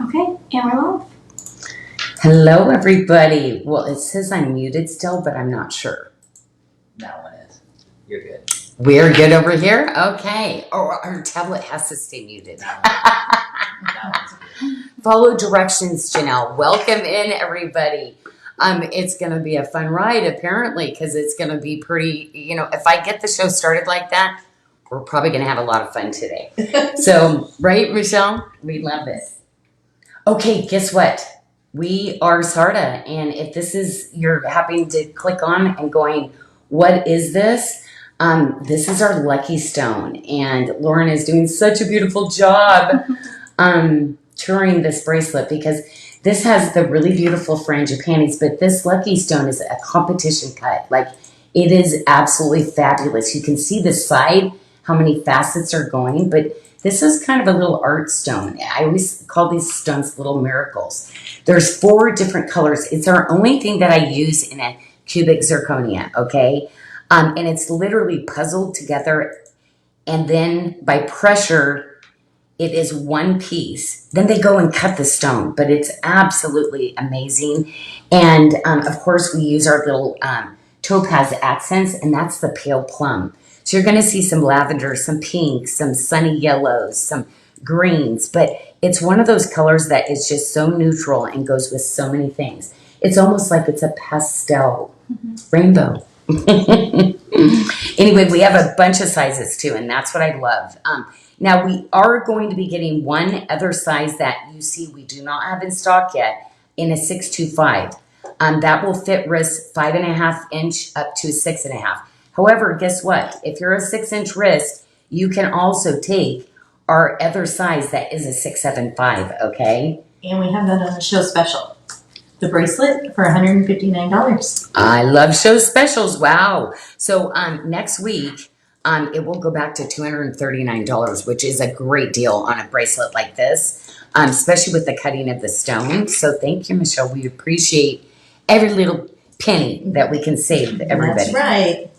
Okay, and we're live. Hello, everybody. Well, it says I'm muted still, but I'm not sure. That one is. You're good. We're good over here? Okay. Oh, our tablet has to stay muted. That one's good. Follow directions, Janyl. Welcome in, everybody. It's going to be a fun ride, apparently, because it's going to be pretty, if I get the show started like that, we're probably going to have a lot of fun today. So, right, Michelle? We love it. Okay, guess what? We are Sarda, and if this is, you're having to click on and going, what is this? This is our lucky stone, and Lauren is doing such a beautiful job touring this bracelet because this has the really beautiful frangipanis, but this lucky stone is a competition cut. Like, it is absolutely fabulous. You can see the side, how many facets are going, but this is kind of a little art stone. I always call these stones little miracles. There's 4 different colors. It's our only thing that I use in a cubic zirconia, okay? And it's literally puzzled together, and then by pressure, it is one piece. Then they go and cut the stone, but it's absolutely amazing. And of course, we use our little topaz accents, and that's the pale plum. So you're going to see some lavender, some pink, some sunny yellows, some greens, but it's one of those colors that is just so neutral and goes with so many things. It's almost like it's a pastel rainbow. Anyway, we have a bunch of sizes too, and that's what I love. Now, we are going to be getting one other size that you see we do not have in stock yet in a 625. That will fit wrists 5.5 inch up to 6.5. However, guess what? If you're a 6-inch wrist, you can also take our other size that is a 675, okay? And we have that on a show special. The bracelet for $159. I love show specials. Wow. So next week, it will go back to $239, which is a great deal on a bracelet like this, especially with the cutting of the stone. So thank you, Michelle. We appreciate every little penny that we can save everybody. That's right.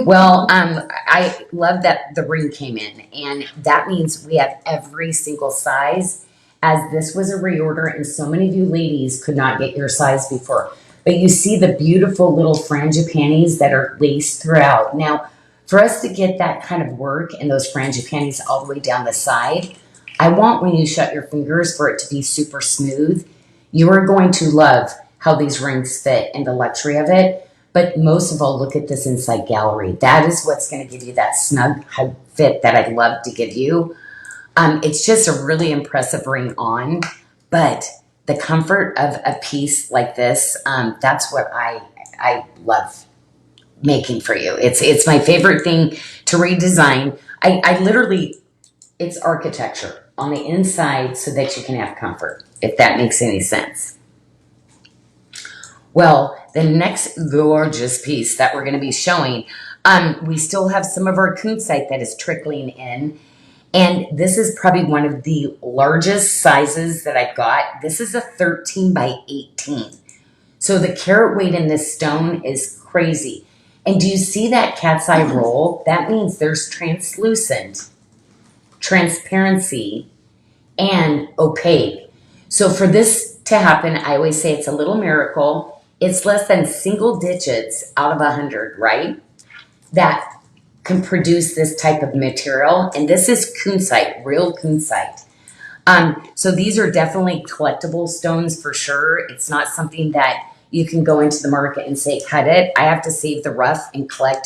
Well, I love that the ring came in, and that means we have every single size, as this was a reorder, and so many of you ladies could not get your size before. But you see the beautiful little frangipanis that are laced throughout. Now, for us to get that kind of work and those frangipanis all the way down the side, I want when you shut your fingers for it to be super smooth. You are going to love how these rings fit and the luxury of it. But most of all, look at this inside gallery. That is what's going to give you that snug hug fit that I'd love to give you. It's just a really impressive ring on, but the comfort of a piece like this, that's what I love making for you. It's my favorite thing to redesign. I literally, it's architecture on the inside so that you can have comfort, if that makes any sense. Well, the next gorgeous piece that we're going to be showing, we still have some of our Coon that is trickling in. And this is probably one of the largest sizes that I've got. This is a 13 by 18. So the carat weight in this stone is crazy. And do you see that cat's eye roll? That means there's translucent, transparency, and opaque. So for this to happen, I always say it's a little miracle. It's less than single digits out of 100, right? That can produce this type of material. And this is Coonsite, real Coonsite. So these are definitely collectible stones for sure. It's not something that you can go into the market and say, cut it. I have to save the rough and collect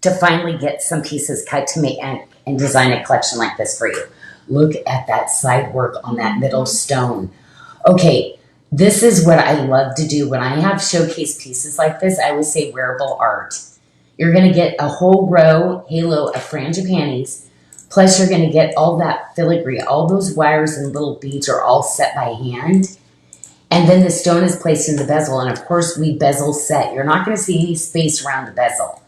to finally get some pieces cut to make and design a collection like this for you. Look at that side work on that middle stone. Okay. This is what I love to do. When I have showcase pieces like this, I always say wearable art. You're going to get a whole row halo of frangipanis, plus you're going to get all that filigree. All those wires and little beads are all set by hand. And then the stone is placed in the bezel. And of course, we bezel set. You're not going to see any space around the bezel.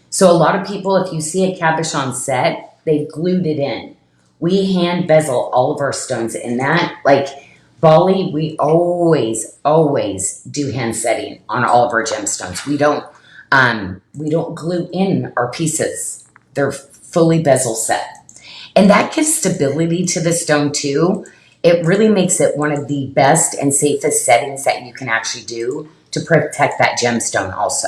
So a lot of people, if you see a cabochon set, they've glued it in. We hand bezel all of our stones in that. Like, Bali, we always do hand setting on all of our gemstones. We don't glue in our pieces. They're fully bezel set. And that gives stability to the stone too. it really makes it one of the best and safest settings that you can actually do to protect that gemstone also.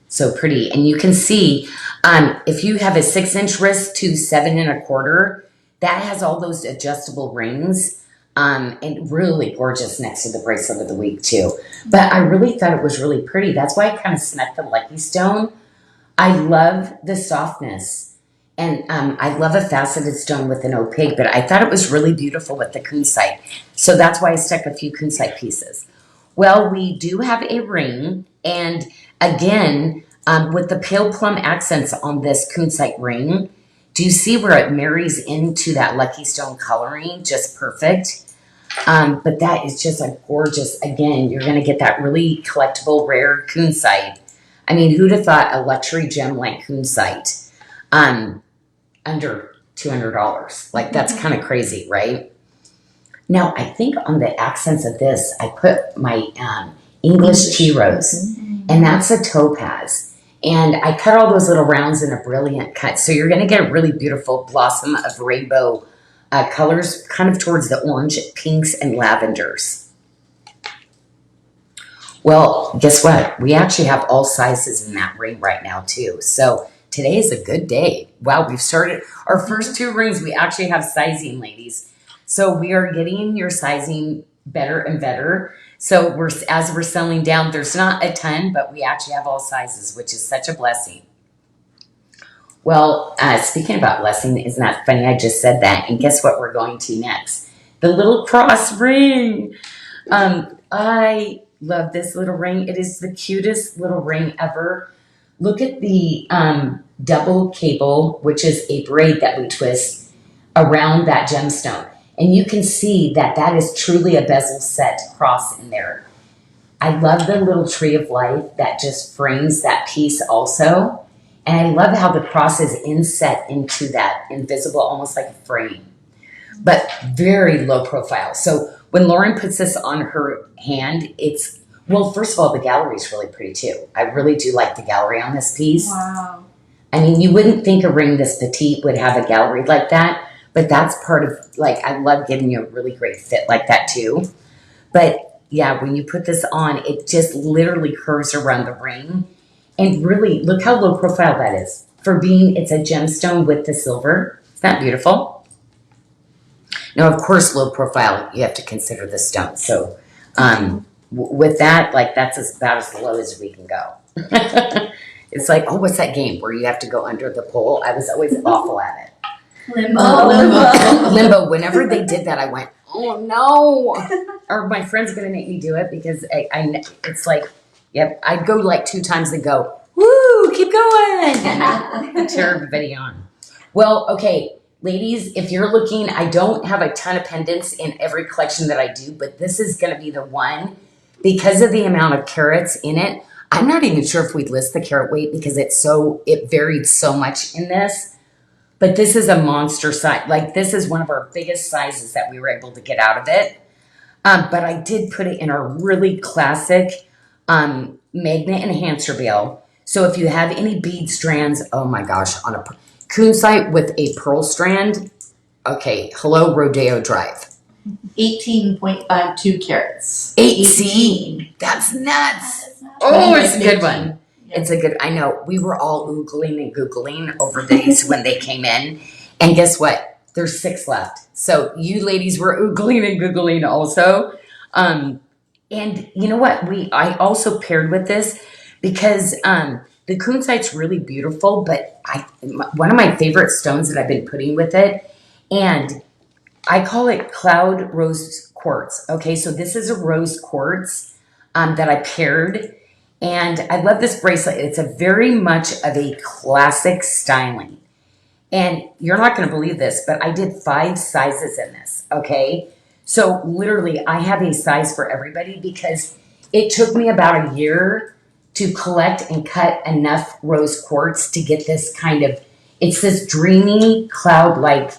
So pretty. And you can see, if you have a 6-inch wrist to 7 1/4, that has all those adjustable rings. And really gorgeous next to the bracelet of the week too. But I really thought it was really pretty. That's why I kind of snuck the Lucky Stone. I love the softness. And I love a faceted stone with an opaque, but I thought it was really beautiful with the kunzite. So that's why I stuck a few kunzite pieces. Well, we do have a ring. And again, with the pale plum accents on this kunzite ring, do you see where it marries into that Lucky Stone coloring? Just perfect. But that is just a gorgeous, again, you're going to get that really collectible, rare kunzite. I mean, who'd have thought a luxury gem like kunzite under $200? Like, that's kind of crazy, right? Now, I think on the accents of this, I put my English tea rose, and that's a topaz. And I cut all those little rounds in a brilliant cut. So you're going to get a really beautiful blossom of rainbow colors, kind of towards the orange, pinks, and lavenders. Well, guess what? We actually have all sizes in that ring right now, too. So today is a good day. Wow, we've started our first 2 rings. We actually have sizing, ladies. So we are getting your sizing better and better. So as we're selling down, there's not a ton, but we actually have all sizes, which is such a blessing. Well, speaking about blessing, isn't that funny? I just said that. And guess what we're going to next? The little cross ring. I love this little ring. It is the cutest little ring ever. Look at the double cable, which is a braid that we twist around that gemstone. And you can see that that is truly a bezel set cross in there. I love the little tree of life that just frames that piece also. And I love how the cross is inset into that invisible, almost like a frame, but very low profile. So when Lauren puts this on her hand, it's, well, first of all, the gallery is really pretty too. I really do like the gallery on this piece. Wow. I mean, you wouldn't think a ring this petite would have a gallery like that, but that's part of, like, I love giving you a really great fit like that too. But yeah, when you put this on, it just literally curves around the ring. And really, look how low profile that is for being, it's a gemstone with the silver. Isn't that beautiful? Now, of course, low profile, you have to consider the stone. So with that, like, that's about as low as we can go. It's like, oh, what's that game where you have to go under the pole? I was always awful at it. Limbo. Limbo. Whenever they did that, I went, oh, no. Or my friend's going to make me do it because it's like, yep, I'd go like 2 times and go, woo, keep going. And I cheer everybody on. Well, okay, ladies, if you're looking, I don't have a ton of pendants in every collection that I do, but this is going to be the one because of the amount of carats in it. I'm not even sure if we'd list the carat weight because it varied so much in this. But this is a monster size. Like, this is one of our biggest sizes that we were able to get out of it. But I did put it in our really classic magnet enhancer bail. So if you have any bead strands, oh my gosh, on a kunzite with a pearl strand, okay, hello Rodeo Drive. 18.52 carats. 18. That's nuts. Oh, it's a good one. It's a good, I know, we were all oogling and googling over these when they came in. And guess what? There's 6 left. So you ladies were oogling and googling also. And you know what? I also paired with this because the kunzite's really beautiful, but one of my favorite stones that I've been putting with it, and I call it cloud rose quartz. Okay, so this is a rose quartz that I paired. And I love this bracelet. It's a very much of a classic styling. And you're not going to believe this, but I did 5 sizes in this, okay? So literally, I have a size for everybody because it took me about a year to collect and cut enough rose quartz to get this kind of, it's this dreamy, cloud-like,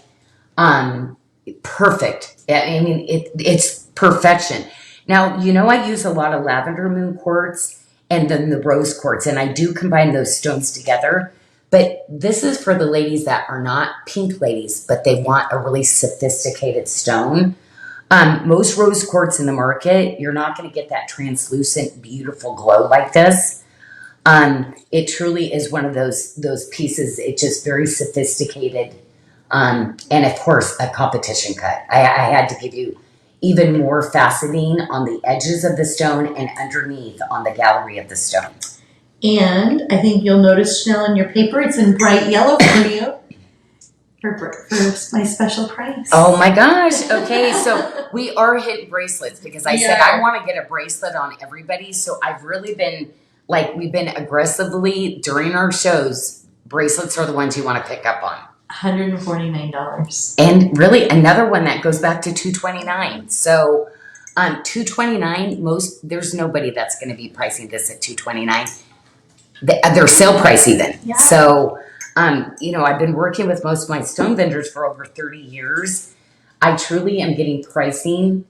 perfect. I mean, it's perfection. Now, you know I use a lot of lavender moon quartz and then the rose quartz, and I do combine those stones together. But this is for the ladies that are not pink ladies, but they want a really sophisticated stone. Most rose quartz in the market, you're not going to get that translucent, beautiful glow like this. It truly is one of those pieces. It's just very sophisticated, and of course a competition cut. I had to give you even more faceting on the edges of the stone and underneath on the gallery of the stone. And I think you'll notice, Chanel, in your paper, it's in bright yellow for you for my special price. Oh my gosh. Okay, so we are hitting bracelets because I said I want to get a bracelet on everybody. So I've really been we've been aggressively during our shows. Bracelets are the ones you want to pick up on. $149. And really another one that goes back to $229. So $229, there's nobody that's going to be pricing this at $229. They're sale price even. Yeah. So I've been working with most of my stone vendors for over 30 years. I truly am getting pricing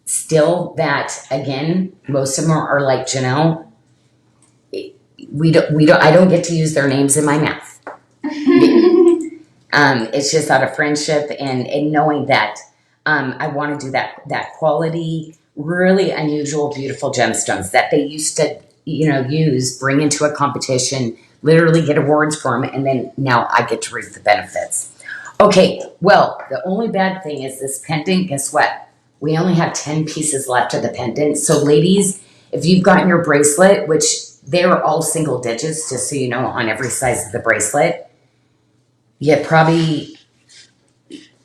still that, again, most of them are like Janyl. I don't get to use their names in my mouth. It's just out of friendship and knowing that I want to do that quality, really unusual, beautiful gemstones that they used to, bring into a competition, literally get awards for them, and then now I get to reap the benefits. Okay, well, the only bad thing is this pendant, guess what? We only have 10 pieces left of the pendant. So ladies, if you've gotten your bracelet, which they are all single digits, just so you know, on every size of the bracelet, you probably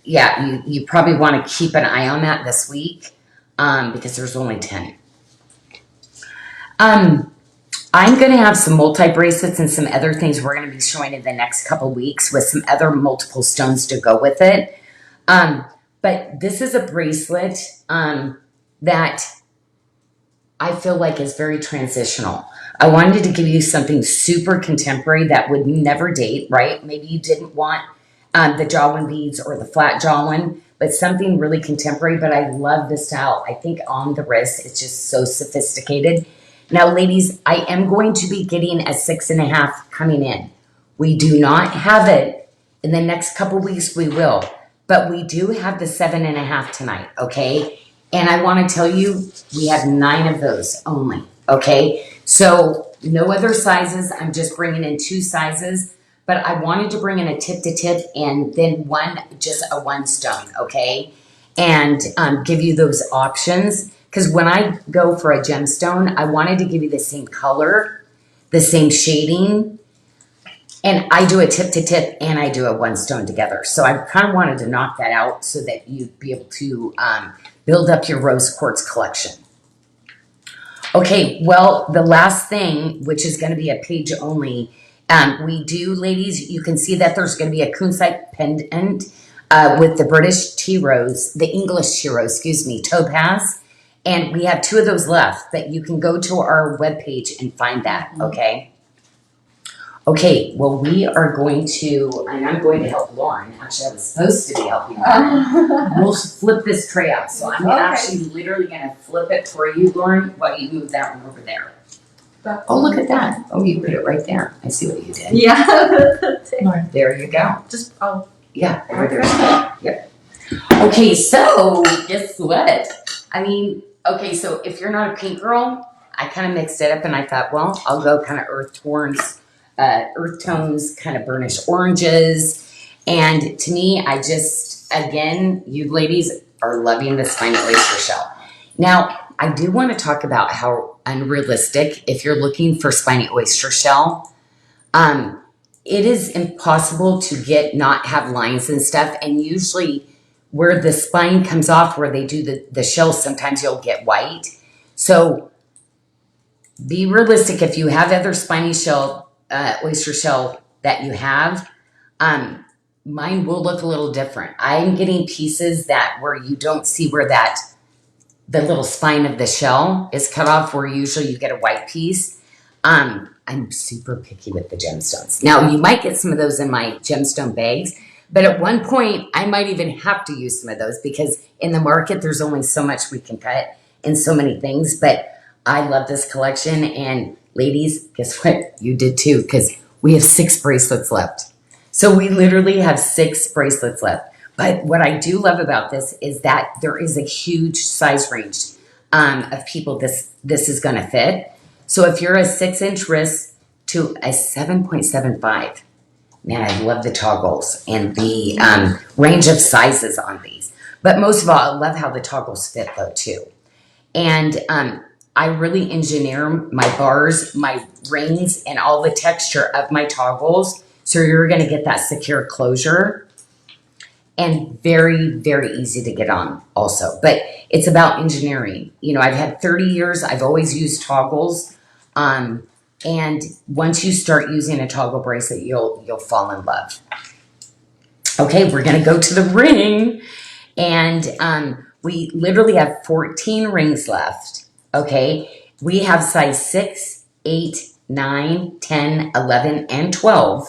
want to keep an eye on that this week because there's only 10. I'm going to have some multi-bracelets and some other things we're going to be showing in the next couple weeks with some other multiple stones to go with it. But this is a bracelet that I feel like is very transitional. I wanted to give you something super contemporary that would never date, right? Maybe you didn't want the jawline beads or the flat jawline, but something really contemporary. But I love the style. I think on the wrist, it's just so sophisticated. Now, ladies, I am going to be getting a 6.5 coming in. We do not have it. In the next couple weeks, we will. But we do have the 7.5 tonight, okay? And I want to tell you, we have 9 of those only, okay? So no other sizes. I'm just bringing in 2 sizes. But I wanted to bring in a tip-to-tip and then just a 1 stone, okay? And give you those options. Because when I go for a gemstone, I wanted to give you the same color, the same shading, and I do a tip-to-tip and I do a 1 stone together. So I kind of wanted to knock that out so that you'd be able to build up your rose quartz collection. Okay, well, the last thing, which is going to be a page only, we do, ladies, you can see that there's going to be a Coon pendant with the British tea rose, the English tea rose, topaz. And we have 2 of those left, but you can go to our webpage and find that, okay? Okay, well, we are going to, and I'm going to help Lauren. Actually, I was supposed to be helping Lauren. We'll flip this tray out. So I'm actually literally going to flip it for you, Lauren, while you move that one over there. Oh, look at that. Oh, you put it right there. I see what you did. Yeah. There you go. Just, yeah, over there. Yep. Okay, so guess what? Okay, so if you're not a pink girl, I kind of mixed it up and I thought, well, I'll go kind of earth tones, kind of burnished oranges. And to me, again, you ladies are loving the spiny oyster shell. Now, I do want to talk about how unrealistic, if you're looking for spiny oyster shell, it is impossible to not have lines and stuff. And usually where the spine comes off, where they do the shell, sometimes you'll get white. So be realistic. If you have other spiny shell, oyster shell that you have, mine will look a little different. I'm getting pieces where you don't see where the little spine of the shell is cut off, where usually you get a white piece. I'm super picky with the gemstones. Now, you might get some of those in my gemstone bags, but at one point, I might even have to use some of those because in the market, there's only so much we can cut and so many things. But I love this collection. And ladies, guess what? You did too, because We have 6 bracelets left. So we literally have 6 bracelets left. But what I do love about this is that there is a huge size range of people this is going to fit. So if you're a 6-inch wrist to a 7.75, man, I love the toggles and the range of sizes on these. But most of all, I love how the toggles fit though too. And I really engineer my bars, my rings, and all the texture of my toggles. So you're going to get that secure closure and very, very easy to get on also. But it's about engineering. You know, I've had 30 years. I've always used toggles. And once you start using a toggle bracelet, you'll fall in love. Okay, we're going to go to the ring. And we literally have 14 rings left. Okay, we have size 6, 8, 9, 10, 11, and 12.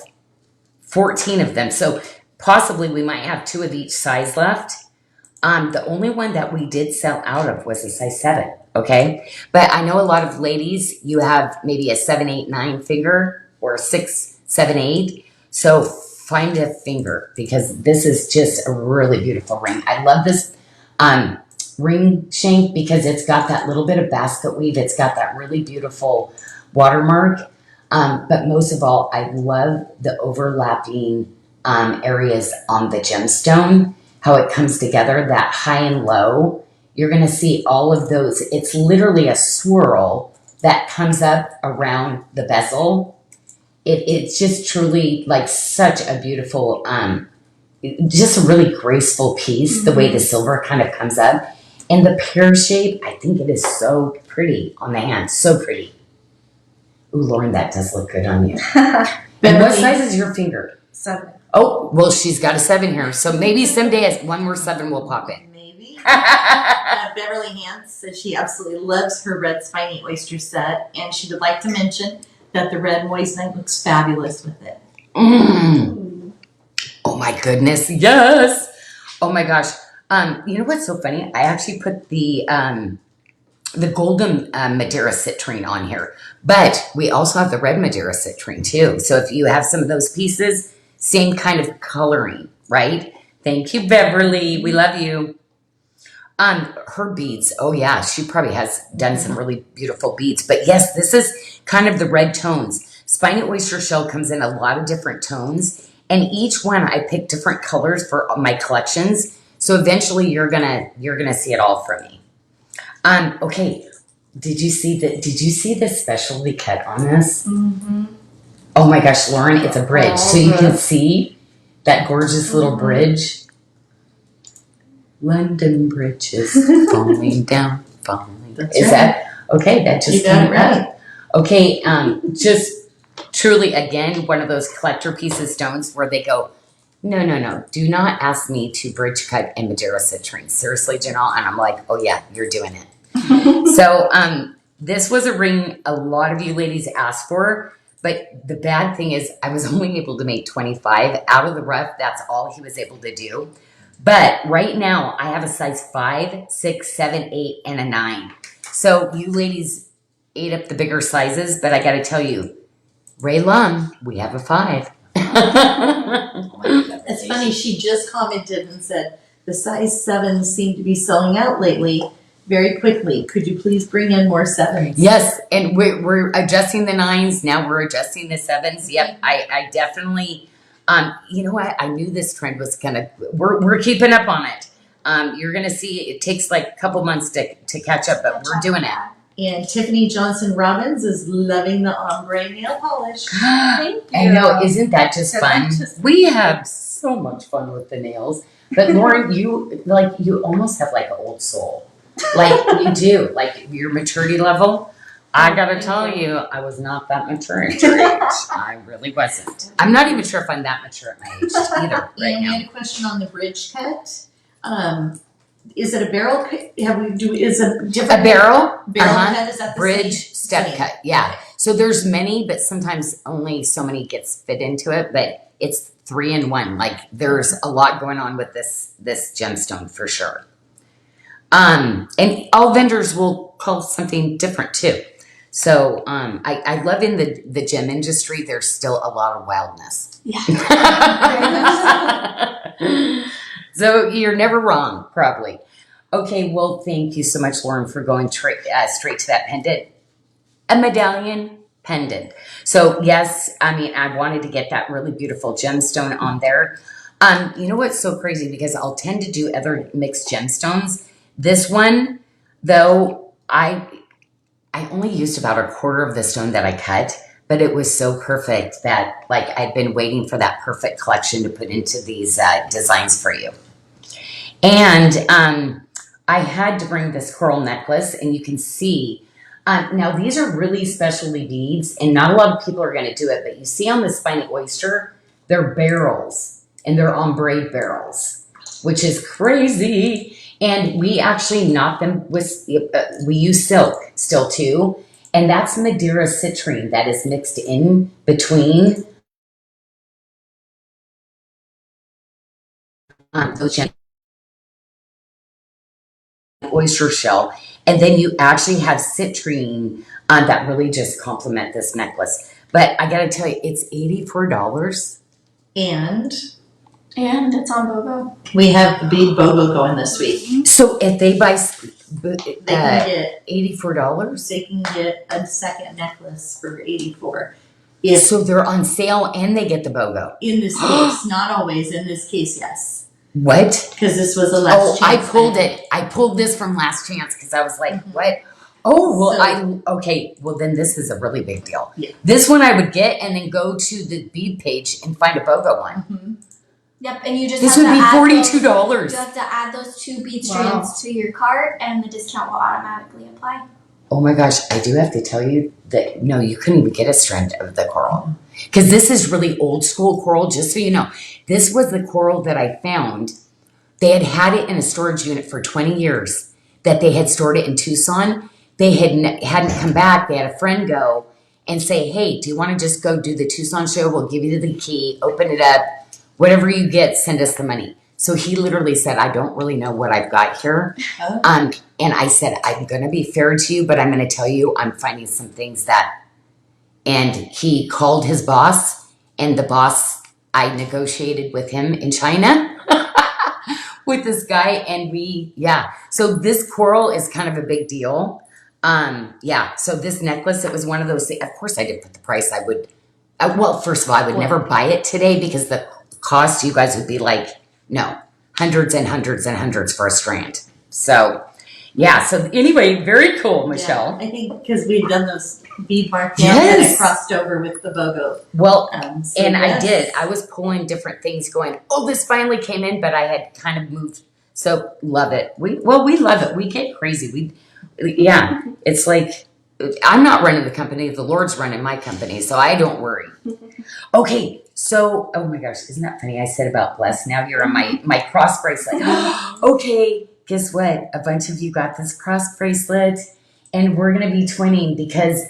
14 of them. So possibly we might have 2 of each size left. The only one that we did sell out of was a size 7. Okay, but I know a lot of ladies, you have maybe a 7, 8, 9 finger or 6, 7, 8. So find a finger because this is just a really beautiful ring. I love this ring shank because it's got that little bit of basket weave. It's got that really beautiful watermark. But most of all, I love the overlapping areas on the gemstone, how it comes together, that high and low. You're going to see all of those. It's literally a swirl that comes up around the bezel. It's just truly like such a beautiful, just a really graceful piece, the way the silver kind of comes up. And the pear shape, I think it is so pretty on the hand. So pretty. Ooh, Lauren, that does look good on you. And what size is your finger? 7. Oh, well, she's got a 7 here. So maybe someday as one more 7 will pop in. Maybe. Beverly Hans said she absolutely loves her red spiny oyster set, and she would like to mention that the red moissanite looks fabulous with it. Oh my goodness, yes. Oh my gosh. You know what's so funny? I actually put the golden Madera citrine on here, but we also have the red Madera citrine too. So if you have some of those pieces, same kind of coloring, right? Thank you, Beverly. We love you. Her beads. Oh yeah, she probably has done some really beautiful beads. But yes, this is kind of the red tones. Spiny oyster shell comes in a lot of different tones, and each one I pick different colors for my collections. So eventually you're gonna see it all from me. Okay. Did you see the specialty cut on this? Mm-hmm. Oh my gosh, Lauren, it's a bridge. So you can see that gorgeous little bridge. London Bridge is falling down, falling. That's Is right. that okay? That just You got came it right. up. Okay, just truly again one of those collector pieces stones where they go, no, do not ask me to bridge cut in Madera citrine. Seriously, Janyl, and I'm like, oh yeah, you're doing it. So this was a ring a lot of you ladies asked for, but the bad thing is I was only able to make 25 out of the rough. That's all he was able to do. But right now I have a size 5, 6, 7, 8, and a 9. So you ladies ate up the bigger sizes, but I got to tell you, Ray Lum, we have a 5. It's funny, she just commented and said, the size 7s seem to be selling out lately very quickly. Could you please bring in more 7s? Yes, and we're adjusting the 9s. Now we're adjusting the 7s. Yep, I definitely, you know what? I knew this trend was we're keeping up on it. You're going to see it takes like a couple months to catch up, but we're doing it. And Tiffany Johnson Robbins is loving the ombre nail polish. Thank you. I know, isn't that just fun? We have so much fun with the nails. But Lauren, you almost have like an old soul. Like you do, like your maturity level. I gotta tell you, I was not that mature at your age. I really wasn't. I'm not even sure if I'm that mature at my age either right And we now. had a question on the bridge cut. Is it a barrel cut? Is a different A barrel? cut? Is that the Bridge, same? step Same. cut, yeah. So there's many, but sometimes only so many gets fit into it, but it's 3 in 1. Like there's a lot going on with this gemstone for sure. And all vendors will call something different too. So I love in the gem industry, there's still a lot of wildness. Yeah. Very much so. So you're never wrong, probably. Okay, well, thank you so much, Lauren, for going straight to that pendant. A medallion pendant. So yes, I mean, I wanted to get that really beautiful gemstone on there. You know what's so crazy? Because I'll tend to do other mixed gemstones. This one, though, I only used about a quarter of the stone that I cut, but it was so perfect that like I'd been waiting for that perfect collection to put into these designs for you. And I had to bring this coral necklace, and you can see, now these are really specialty beads, and not a lot of people are going to do it, but you see on the Spiny oyster, they're barrels, and they're ombre barrels, which is crazy. And we actually knot them with, we use silk still too, and that's Madera citrine that is mixed in between those oyster shell, and then you actually have citrine that really just complement this necklace. But I gotta tell you, it's $84. And And it's on BOGO. we have the bead BOGO going this week. So if they buy They can get $84, they can get a second necklace for $84. If so they're on sale and they get the BOGO. in this case, not always. In this case, yes, What? because this was a Oh, last I chance. pulled item. it. I pulled this from last chance because I was like, Mhm. what? Oh, well, So- okay. Well, then this is a really big deal. Yeah. This one I would get and then go to the bead page and find a BOGO one. Mhm. Yep, and you just This have would to be add $42. You have to add those 2 bead Wow. strands to your cart, and the discount will automatically apply. Oh my gosh, I do have to tell you that no, you couldn't even get a strand of the coral. Because this is really old school coral, just so you know. This was the coral that I found. They had it in a storage unit for 20 years, that they had stored it in Tucson. They hadn't come back. They had a friend go and say, hey, do you want to just go do the Tucson show? We'll give you the key, open it up. Whatever you get, send us the money. So he literally said, I don't really know what I've got here. Oh. And I said, I'm going to be fair to you, but I'm going to tell you I'm finding some things that, and he called his boss, and the boss, I negotiated with him in China with this guy, and so this coral is kind of a big deal. So this necklace, it was one of those things. Of course I did put the price. I would, well, first of all, I would never buy it today because the cost, you guys would be like, no, hundreds and hundreds and hundreds for a strand. So, so anyway, very cool, Michelle. Yeah, I think because we've done those bead markdowns and Yes. it crossed over with the BOGO. Well, So and yes. I did. I was pulling different things going, oh, this finally came in, but I had kind of moved. So love it. We love it. We get crazy. It's like, I'm not running the company. The Lord's running my company, so I don't worry. Okay, so, oh my gosh, isn't that funny? I said about blessed. Now you're on my cross bracelet. Okay, guess what? A bunch of you got this cross bracelet, and we're going to be twinning because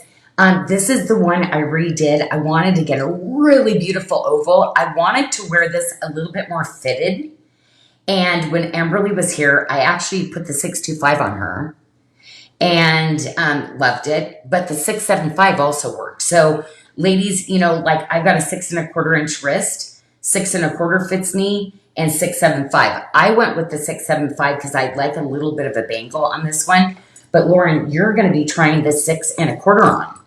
this is the one I redid. I wanted to get a really beautiful oval. I wanted to wear this a little bit more fitted. And when Amberly was here, I actually put the 625 on her and loved it. But the 675 also worked. So ladies, like I've got a 6 1/4 inch wrist, 6 1/4 fits me, and 675. I went with the 675 because I'd like a little bit of a bangle on this one. But Lauren, you're going to be trying the 6 1/4 on.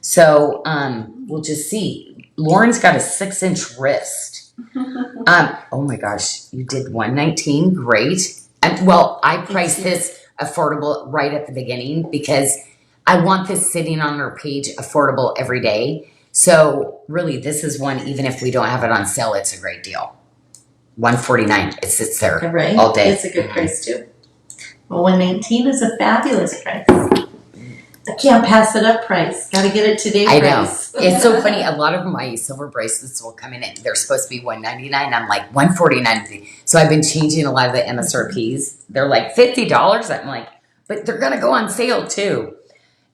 So we'll just see. Lauren's got a 6-inch wrist. Oh my gosh, you did 119, great. I priced this affordable right at the beginning because I want this sitting on our page affordable every day. So really, this is one, even if we don't have it on sale, it's a great deal. $149, it sits there Right? all day. It's a good price too. Well, 119 is a fabulous price. I can't pass it up price. Got to get it today I know. price. It's so funny. A lot of my silver bracelets will come in and they're supposed to be $199. I'm like $149. So I've been changing a lot of the MSRPs. They're like $50. I'm like, but they're gonna go on sale too.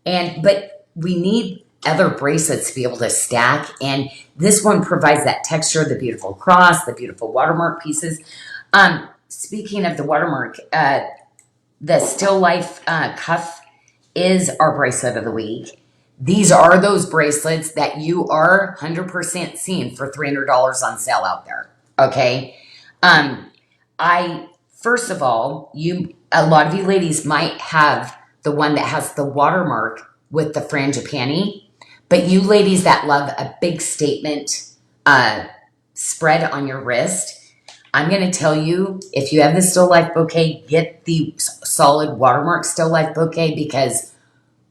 But we need other bracelets to be able to stack. And this one provides that texture, the beautiful cross, the beautiful watermark pieces. Speaking of the watermark, the Still Life cuff is our bracelet of the week. these are those bracelets that you are 100% seeing for $300 on sale out there. Okay. First of all, a lot of you ladies might have the one that has the watermark with the frangipani, but you ladies that love a big statement spread on your wrist, I'm going to tell you, if you have the Still Life bouquet, get the solid watermark Still Life bouquet, because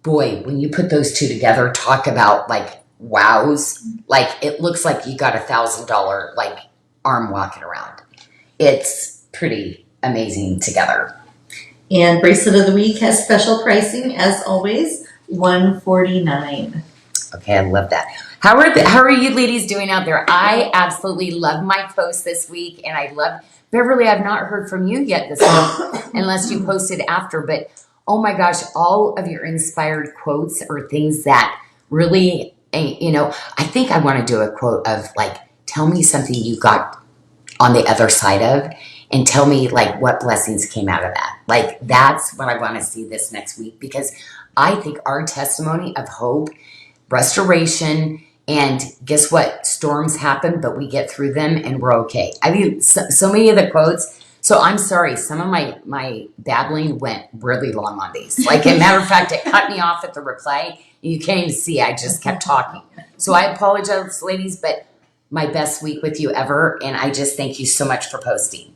boy, when you put those two together, talk about like wows. Like it looks like you got $1,000 like arm walking around. It's pretty amazing together. And bracelet of the week has special pricing as always, $149. Okay, I love that. How are you ladies doing out there? I absolutely love my post this week, and I love Beverly. I've not heard from you yet this week, unless you posted after. But oh my gosh, all of your inspired quotes are things that really, I think I want to do a quote of like, tell me something you got on the other side of, and tell me like what blessings came out of that. Like that's what I want to see this next week, because I think our testimony of hope, restoration, and guess what? Storms happen, but we get through them and we're okay. I mean, so many of the quotes. So I'm sorry, some of my babbling went really long on these. Like, as a matter of fact, it cut me off at the reply. You can't even see, I just kept talking. So I apologize, ladies, but my best week with you ever. And I just thank you so much for posting.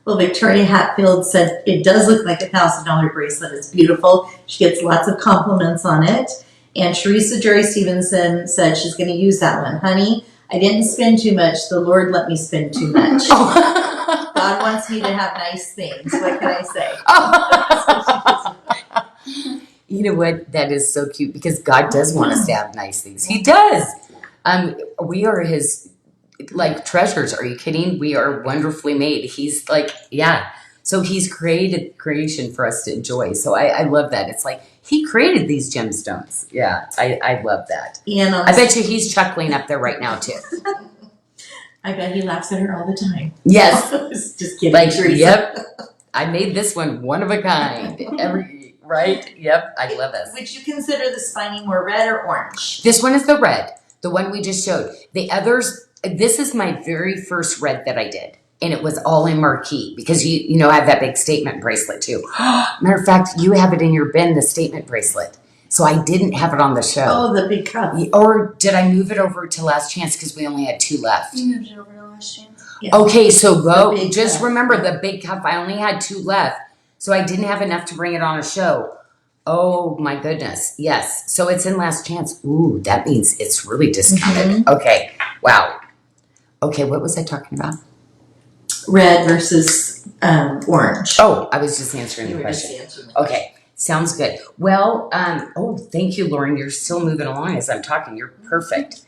Well, Victoria Hatfield said it does look like $1,000 bracelet. It's beautiful. She gets lots of compliments on it. And Teresa Joy Stevenson said she's going to use that one. Honey, I didn't spend too much. The Lord let me spend too much. God wants me to have nice things. What can I say? You know what? That is so cute, because God does want us to have nice things. He does. We are his like treasures. Are you kidding? We are wonderfully made. He's like, yeah. So he's created creation for us to enjoy. So I love that. It's like he created these gemstones. Yeah, I love that. And I bet you he's chuckling up there right now too. I bet he laughs at her all the time. Yes. Just kidding. Like, Teresa. yep. I made this one of a kind. Right? Yep. I love this. Would you consider the spiny more red or orange? This one is the red, the one we just showed. The others, this is my very first red that I did. And it was all in marquee, because you I have that big statement bracelet too. Matter of fact, you have it in your bin, the statement bracelet. So I didn't have it on the show. Oh, the big cup. Or did I move it over to last chance because we only had 2 left? You moved it over to last chance. Yeah. Okay, so go. The big Just cup. remember the big cup. I only had 2 left. So I didn't have enough to bring it on a show. Oh my goodness. Yes. So it's in last chance. Ooh, that means it's really discounted. Okay. Wow. Okay, what was I talking about? Red versus orange. Oh, I was just answering You the were just question. answering the Okay, sounds good. Well, thank you, Lauren. You're still moving along as I'm talking. You're perfect.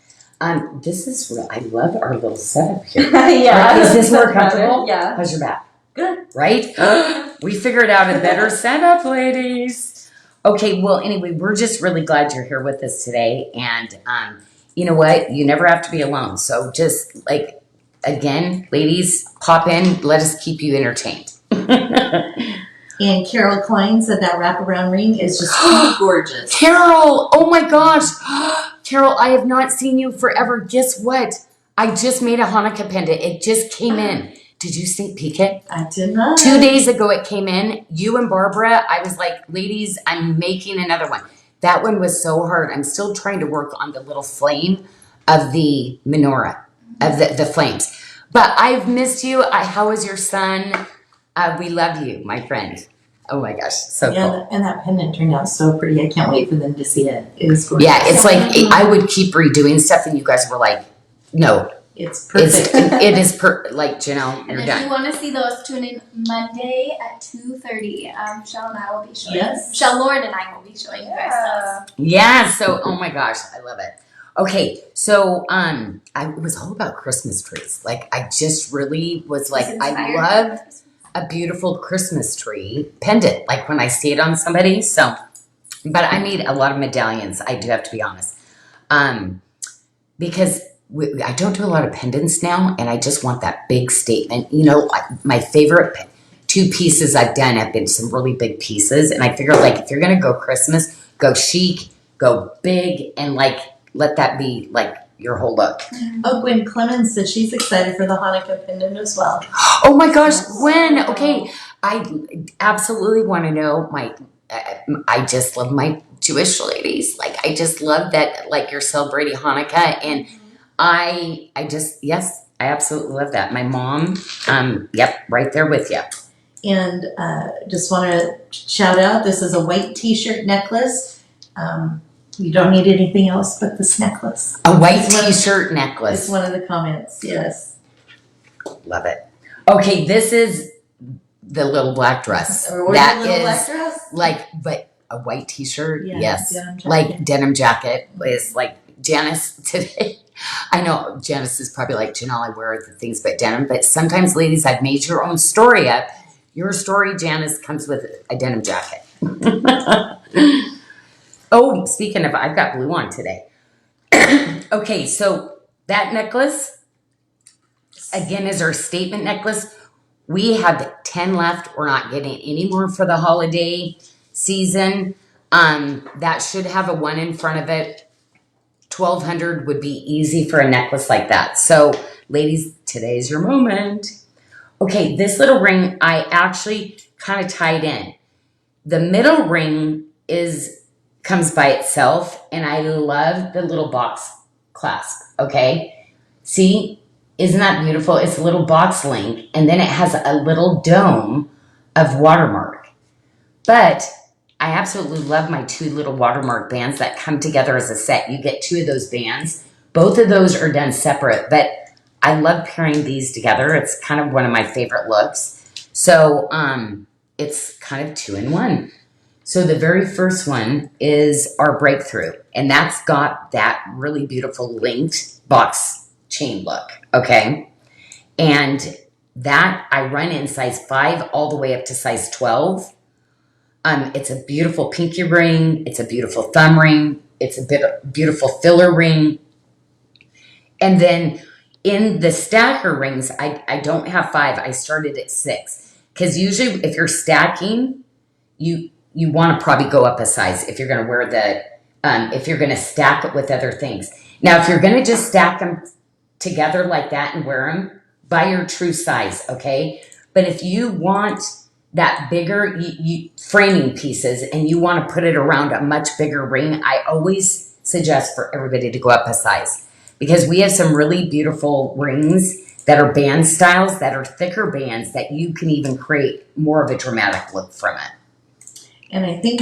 This is, I love our little setup here. Yeah. Is this more comfortable? Yeah. How's your back? Good. Right? We figured out a better setup, ladies. Okay, well, anyway, we're just really glad you're here with us today. And you know what? You never have to be alone. So just like, again, ladies, pop in. Let us keep you entertained. And Carol Klein said that wraparound ring is just so gorgeous. Carol, oh my gosh. Carol, I have not seen you forever. Guess what? I just made a Hanukkah pendant. It just came in. Did you sneak peek it? I did not. 2 days ago it came in. You and Barbara, I was like, ladies, I'm making another one. That one was so hard. I'm still trying to work on the little flame of the menorah, of the flames. But I've missed you. How is your son? We love you, my friend. Oh my gosh, so cool. And that pendant turned out so pretty. I can't wait for them to see it. It was gorgeous. Yeah, it's like I would keep redoing stuff, and you guys were like, "No, It's perfect. it is like Janyl, And you're if done." you want to see those, tune in Monday at 2:30. Michelle and I will be showing. Yes. Michelle, Lauren, and I will be showing you guys those. Yeah. So, oh my gosh, I love it. Okay, so it was all about Christmas trees. Like I just really was like, I love a beautiful Christmas tree pendant, like when I see it on somebody. So, but I made a lot of medallions. I do have to be honest, because I don't do a lot of pendants now, and I just want that big statement. My favorite 2 pieces I've done have been some really big pieces, and I figured like if you're gonna go Christmas, go chic, go big and like let that be like your whole look. Oh, Gwen Clemens said she's excited for the Hanukkah pendant as well. Oh my gosh, Gwen. Okay, I absolutely want to know I just love my Jewish ladies. Like, I just love that, like, you're celebrating Hanukkah. And I absolutely love that. My mom, yep, right there with you. And just want to shout out, this is a white t-shirt necklace. You don't need anything else but this necklace. A white t-shirt necklace. It's one of the comments, yes. Love it. Okay, this is the little black dress. Black dress? Like, but a white t-shirt, Yeah, yes. denim jacket. Like denim jacket is like Janice today. I know Janice is probably like, Janyl, I wear the things but denim. But sometimes, ladies, I've made your own story up. Your story, Janice, comes with a denim jacket. Oh, speaking of, I've got blue on today. Okay, so that necklace, again, is our statement necklace. We have 10 left. We're not getting any more for the holiday season. That should have a 1 in front of it. 1,200 would be easy for a necklace like that. So, ladies, today's your moment. Okay, this little ring I actually kind of tied in. The middle ring comes by itself, and I love the little box clasp, okay? See, isn't that beautiful? It's a little box link, and then it has a little dome of watermark. But I absolutely love my 2 little watermark bands that come together as a set. You get 2 of those bands. Both of those are done separate, but I love pairing these together. It's kind of one of my favorite looks. So it's kind of 2 in 1. So the very first one is our breakthrough, and that's got that really beautiful linked box chain look, okay? And that I run in size 5 all the way up to size 12. It's a beautiful pinky ring. It's a beautiful thumb ring. It's a beautiful filler ring. And then in the stacker rings, I don't have 5. I started at 6. Because usually if you're stacking, you want to probably go up a size if you're going to wear if you're going to stack it with other things. Now, if you're going to just stack them together like that and wear them, buy your true size, okay? But if you want that bigger framing pieces and you want to put it around a much bigger ring, I always suggest for everybody to go up a size, because we have some really beautiful rings that are band styles that are thicker bands that you can even create more of a dramatic look from it. And I think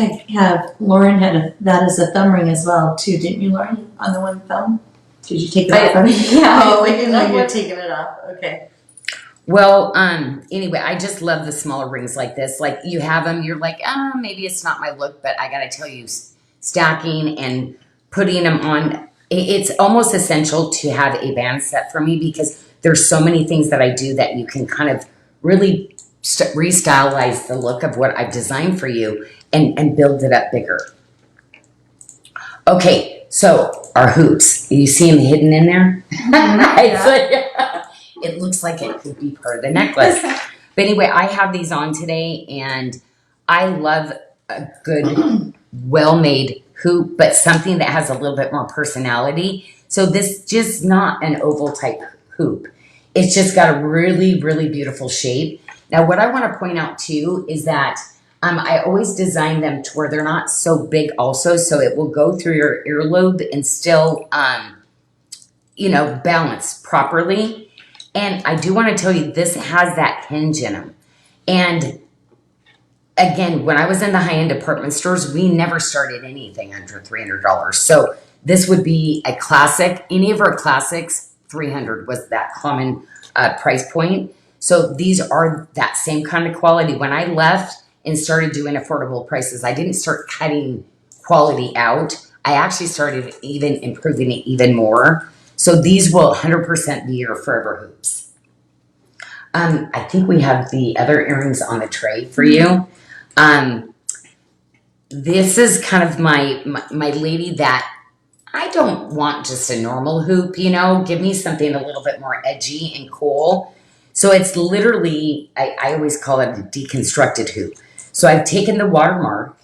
Lauren had that as a thumb ring as well, too. Didn't you, Lauren, on the one thumb? Did you take it off? Yeah. Oh, I didn't know you were taking it off. Okay. Well, anyway, I just love the smaller rings like this. Like, you have them, you're like, maybe it's not my look, but I got to tell you, stacking and putting them on, it's almost essential to have a band set for me, because there's so many things that I do that you can kind of really restylize the look of what I've designed for you and build it up bigger. Okay, so our hoops, you see them hidden in there? It looks like it could be part of the necklace. But anyway, I have these on today, and I love a good, well-made hoop, but something that has a little bit more personality. So this just not an oval type hoop. It's just got a really, really beautiful shape. Now, what I want to point out too is that I always design them to where they're not so big also, so it will go through your earlobe and still, balance properly. And I do want to tell you, this has that hinge in them. And again, when I was in the high-end department stores, we never started anything under $300. So this would be a classic. Any of our classics, $300 was that common price point. So these are that same kind of quality. When I left and started doing affordable prices, I didn't start cutting quality out. I actually started even improving it even more. So these will 100% be your forever hoops. I think we have the other earrings on the tray for you. This is kind of my lady that I don't want just a normal hoop, give me something a little bit more edgy and cool. So it's literally, I always call it a deconstructed hoop. So I've taken the watermark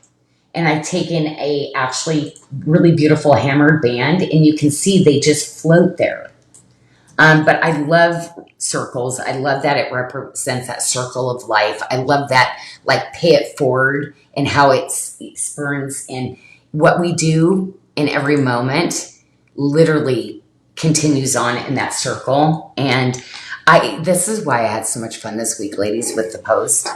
and I've taken a actually really beautiful hammered band, and you can see they just float there. But I love circles. I love that it represents that circle of life. I love that, like, pay it forward and how it spurns, and what we do in every moment literally continues on in that circle. And this is why I had so much fun this week, ladies, with the post.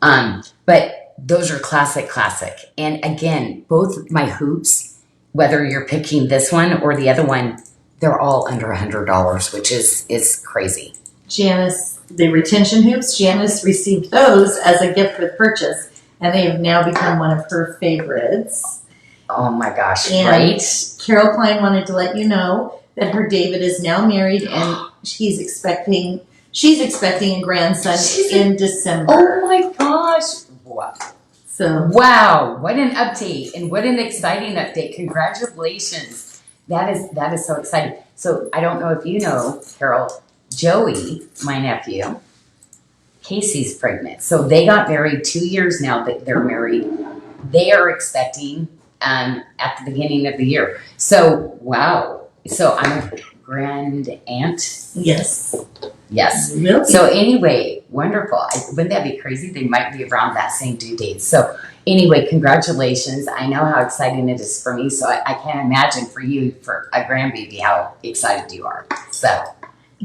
But those are classic. And again, both my hoops, whether you're picking this one or the other one, they're all under $100, which is crazy. Janice, the retention hoops, Janice received those as a gift with purchase, and they have now become one of her favorites. Oh my gosh, And right? Carol Klein wanted to let you know that her David is now married, and she's expecting a grandson in December. Oh my gosh. Wow. So Wow, what an update, and what an exciting update. Congratulations. That is so exciting. So I don't know if you know, Carol, Joey, my nephew, Casey's pregnant. So they got married 2 years now that they're married. They are expecting at the beginning of the year. So, wow. So I'm a grand aunt. yes, Yes. will be. So anyway, wonderful. Wouldn't that be crazy? They might be around that same due date. So anyway, congratulations. I know how exciting it is for me. So I can't imagine for you, for a grandbaby, how excited you are. So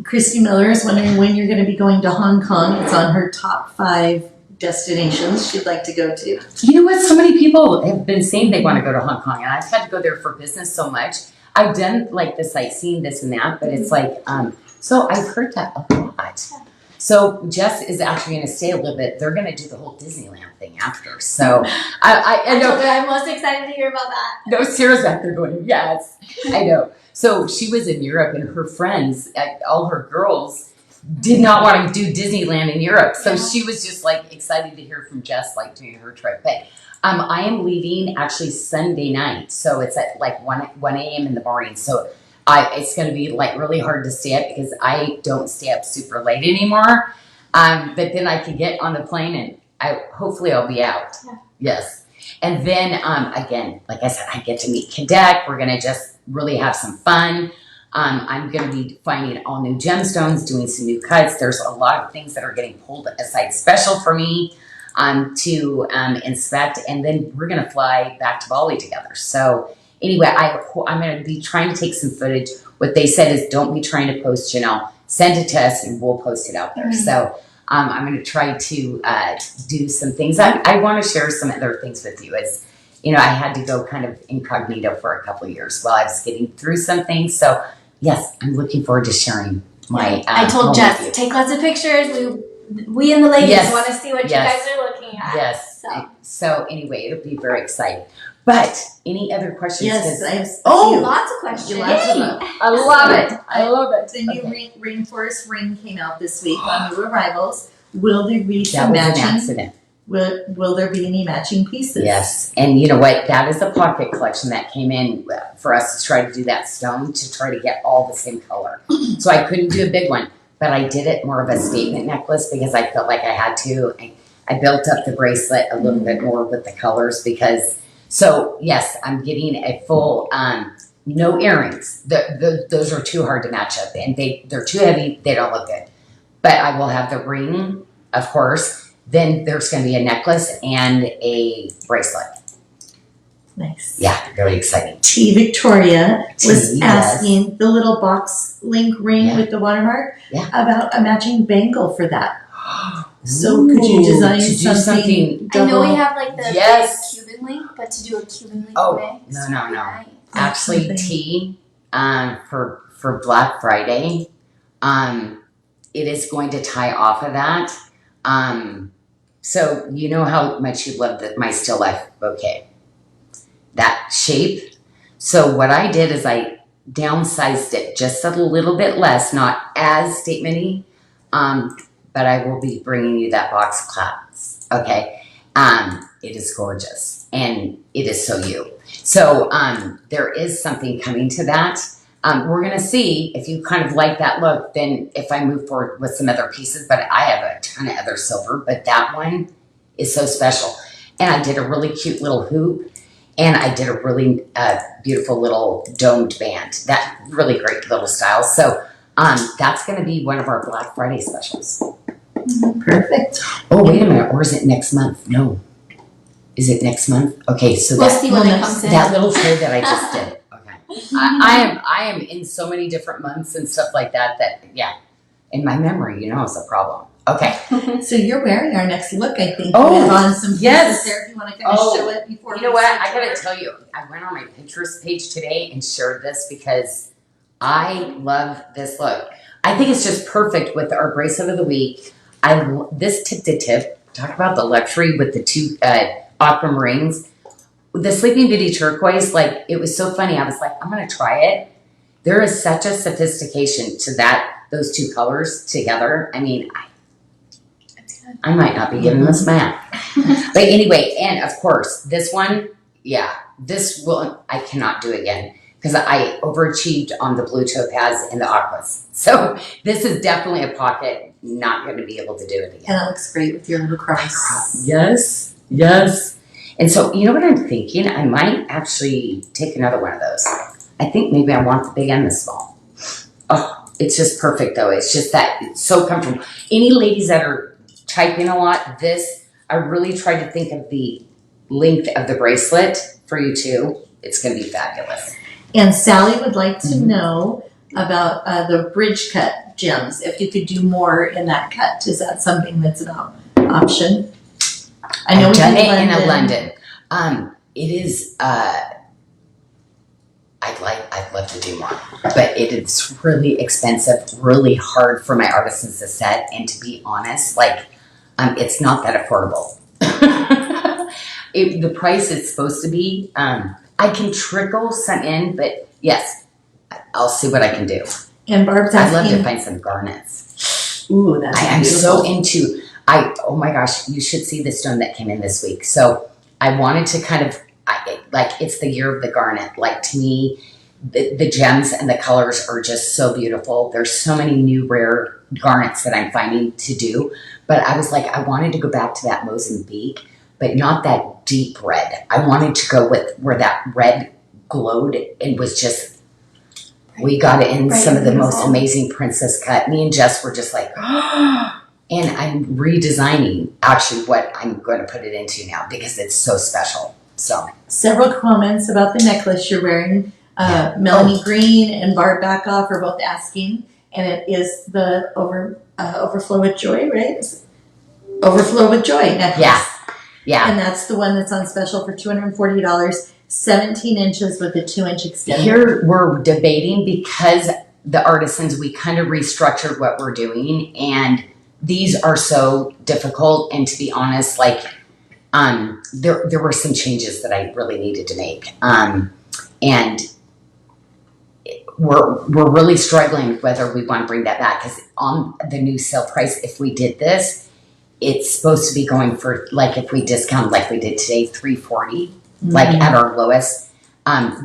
Christy Miller is wondering when you're going to be going to Hong Kong. It's on her top 5 destinations she'd like to go to. you know what? So many people have been saying they want to go to Hong Kong, and I've had to go there for business so much. I've done like the sightseeing, this and that, but it's like, so I've heard that a lot. So Jess is actually going to stay a little bit. They're going to do the whole Disneyland thing after. So I know. I'm most excited to hear about that. No, Sarah's back there going, yes, I know. So she was in Europe, and her friends, all her girls, did not want to do Disneyland in Europe. So she was just like excited to hear from Jess, like doing her trip. But I am leaving actually Sunday night. So it's at like 1 a.m. in the morning. So it's going to be like really hard to stay up because I don't stay up super late anymore. But then I can get on the plane, and hopefully I'll be out. Yeah. Yes. And then, again, like I said, I get to meet Cadet. We're going to just really have some fun. I'm going to be finding all new gemstones, doing some new cuts. There's a lot of things that are getting pulled aside special for me to inspect. And then we're going to fly back to Bali together. So anyway, I'm going to be trying to take some footage. What they said is don't be trying to post, Janyl. Send it to us and we'll post it out there. Mm-hmm. So I'm going to try to do some things. I want to share some other things with you. As you know, I had to go kind of incognito for a couple of years while I was getting through some things. So yes, I'm looking forward to sharing my. I told home Jess, with you. take lots of pictures. We and the ladies Yes. want to see what Yes. you guys are looking at. Yes. So. So anyway, it'll be very exciting. But any other questions? Yes, I have Oh! Lots of questions. Lots of Yay. them. I love it. I love it. The new rainforest ring came out this week on new arrivals. Will there be That some was an matching? accident. Will there be any matching pieces? Yes, and you know what? That is a pocket collection that came in for us to try to do that stone to try to get all the same color. So I couldn't do a big one, but I did it more of a statement necklace because I felt like I had to. I built up the bracelet a little bit more with the colors because. So yes, I'm getting a full no earrings. Those are too hard to match up, and they're too heavy. They don't look good. But I will have the ring, of course. Then there's going to be a necklace and a bracelet. Nice. Yeah, really exciting. T. Victoria was T, asking the little box link ring Yeah. with the watermark Yeah. about a matching bangle for that. So could you design to do something? I know we double- have like the Yes. big Cuban link, but to do a Cuban link Oh, way. no, is no, really no. nice. Actually, Something. T for Black Friday, it is going to tie off of that. So you know how much you love my Still Life bouquet, that shape. So what I did is I downsized it just a little bit less, not as statement-y, but I will be bringing you that box of clouds. Okay, it is gorgeous and it is so you. So there is something coming to that. We're going to see if you kind of like that look, then if I move forward with some other pieces, but I have a ton of other silver, but that one is so special. And I did a really cute little hoop And I did a really beautiful little domed band. That really great little style. So that's going to be one of our Black Friday specials. Perfect. Oh, wait a minute. Or is it next month? No. Is it next month? Okay, so We'll see when it next- comes in. that little trade that I just did. Okay. I am in so many different months and stuff like that, yeah. In my memory, is a problem. Okay. So you're wearing our next look, I think. Oh, We have on some pieces yes. there if you want to kind of Oh, show it before. You know what? I gotta tell you, I went on my Pinterest page today and shared this because I love this look. I think it's just perfect with our bracelet of the week. This tip to tip, talk about the luxury with the two aquamarines. The Sleeping Beauty turquoise, like, it was so funny. I was like, I'm gonna try it. There is such a sophistication to those two colors together. I mean, I might not be giving this math. But anyway, and of course, this one, I cannot do again because I overachieved on the blue topaz and the aquas. So this is definitely a pocket, not going to be able to do it again. And it looks great with your little cross. Yes, yes. And so, you know what I'm thinking? I might actually take another one of those. I think maybe I want the big and the small. Oh, it's just perfect though. It's just that it's so comfortable. Any ladies that are typing a lot, I really tried to think of the length of the bracelet for you too. It's going to be fabulous. And Sally would like to know about the bridge cut gems. If you could do more in that cut, is that something that's an option? I know I've done we it did in a London. It is. I'd love to do more, but it is really expensive, really hard for my artisans to set, and to be honest, it's not that affordable. The price it's supposed to be, I can trickle some in, but yes, I'll see what I can do. And Barb's I'd love to asking. find some garnets. Ooh, that's I'm beautiful. so into. Oh my gosh, you should see the stone that came in this week. So I wanted to kind of it's the year of the garnet. Like, to me, the gems and the colors are just so beautiful. There's so many new rare garnets that I'm finding to do. But I was like, I wanted to go back to that Mozambique, but not that deep red. I wanted to go with where that red glowed and was just, we got it in some of the most amazing princess cut. Me and Jess were just like, and I'm redesigning actually what I'm going to put it into now because it's so special. So Several comments about the necklace you're wearing. Melanie Green and Barb Backoff are both asking, and it is the Overflow with Joy, right? Overflow with Joy necklace. Yeah. And that's the one that's on special for $240, 17 inches with a 2-inch extender. Here we're debating because the artisans, we kind of restructured what we're doing, and these are so difficult. And to be honest, there were some changes that I really needed to make. And we're really struggling whether we want to bring that back, because on the new sale price, if we did this, it's supposed to be going for, if we discount like we did today, $340, at our lowest,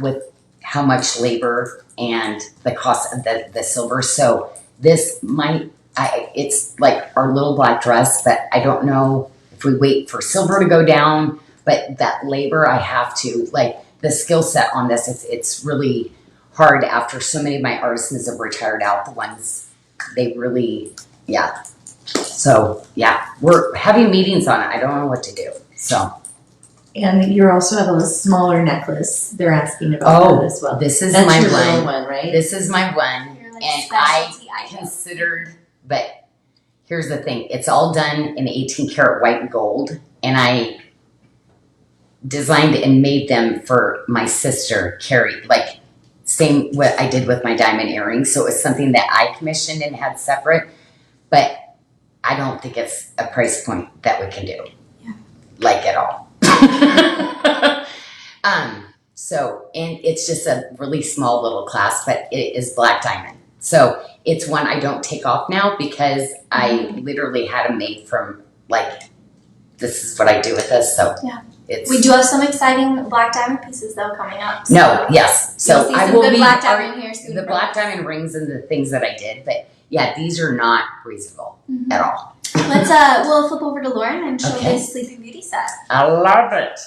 with how much labor and the cost of the silver. So this it's like our little black dress, but I don't know if we wait for silver to go down, but that labor, I have to, the skill set on this, it's really hard after so many of my artisans have retired out, the ones they really, So, we're having meetings on it. I don't know what to do. So. And you also have a smaller necklace. They're asking about that as well. This is That's my your one. little one, right? This is my one. Your, And specialty I item. considered, but here's the thing. It's all done in 18 karat white and gold. And I designed and made them for my sister, Carrie, same what I did with my diamond earrings. So it was something that I commissioned and had separate, but I don't think it's a price point that we can do, at all. So, and it's just a really small little clasp, but it is black diamond. So it's one I don't take off now because I literally had them made from this is what I do with this. So We do have some exciting black diamond pieces though coming up. No, yes. So you'll see I some will good be black diamond here soon. the black diamond rings and the things that I did, but these are not reasonable at all. Let's we'll flip over to Lauren and show Okay. this Sleeping Beauty set. I love it.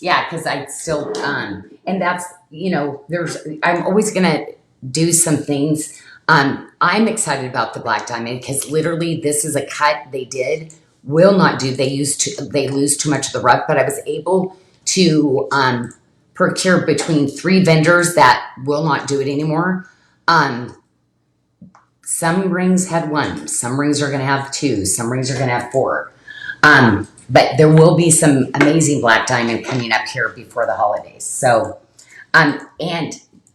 Yeah, because I still, and that's, I'm always going to do some things. I'm excited about the black diamond because literally this is a cut they did, will not do. They lose too much of the rug, but I was able to procure between 3 vendors that will not do it anymore. Some rings had 1, some rings are going to have 2, some rings are going to have 4. But there will be some amazing black diamond coming up here before the holidays. So, and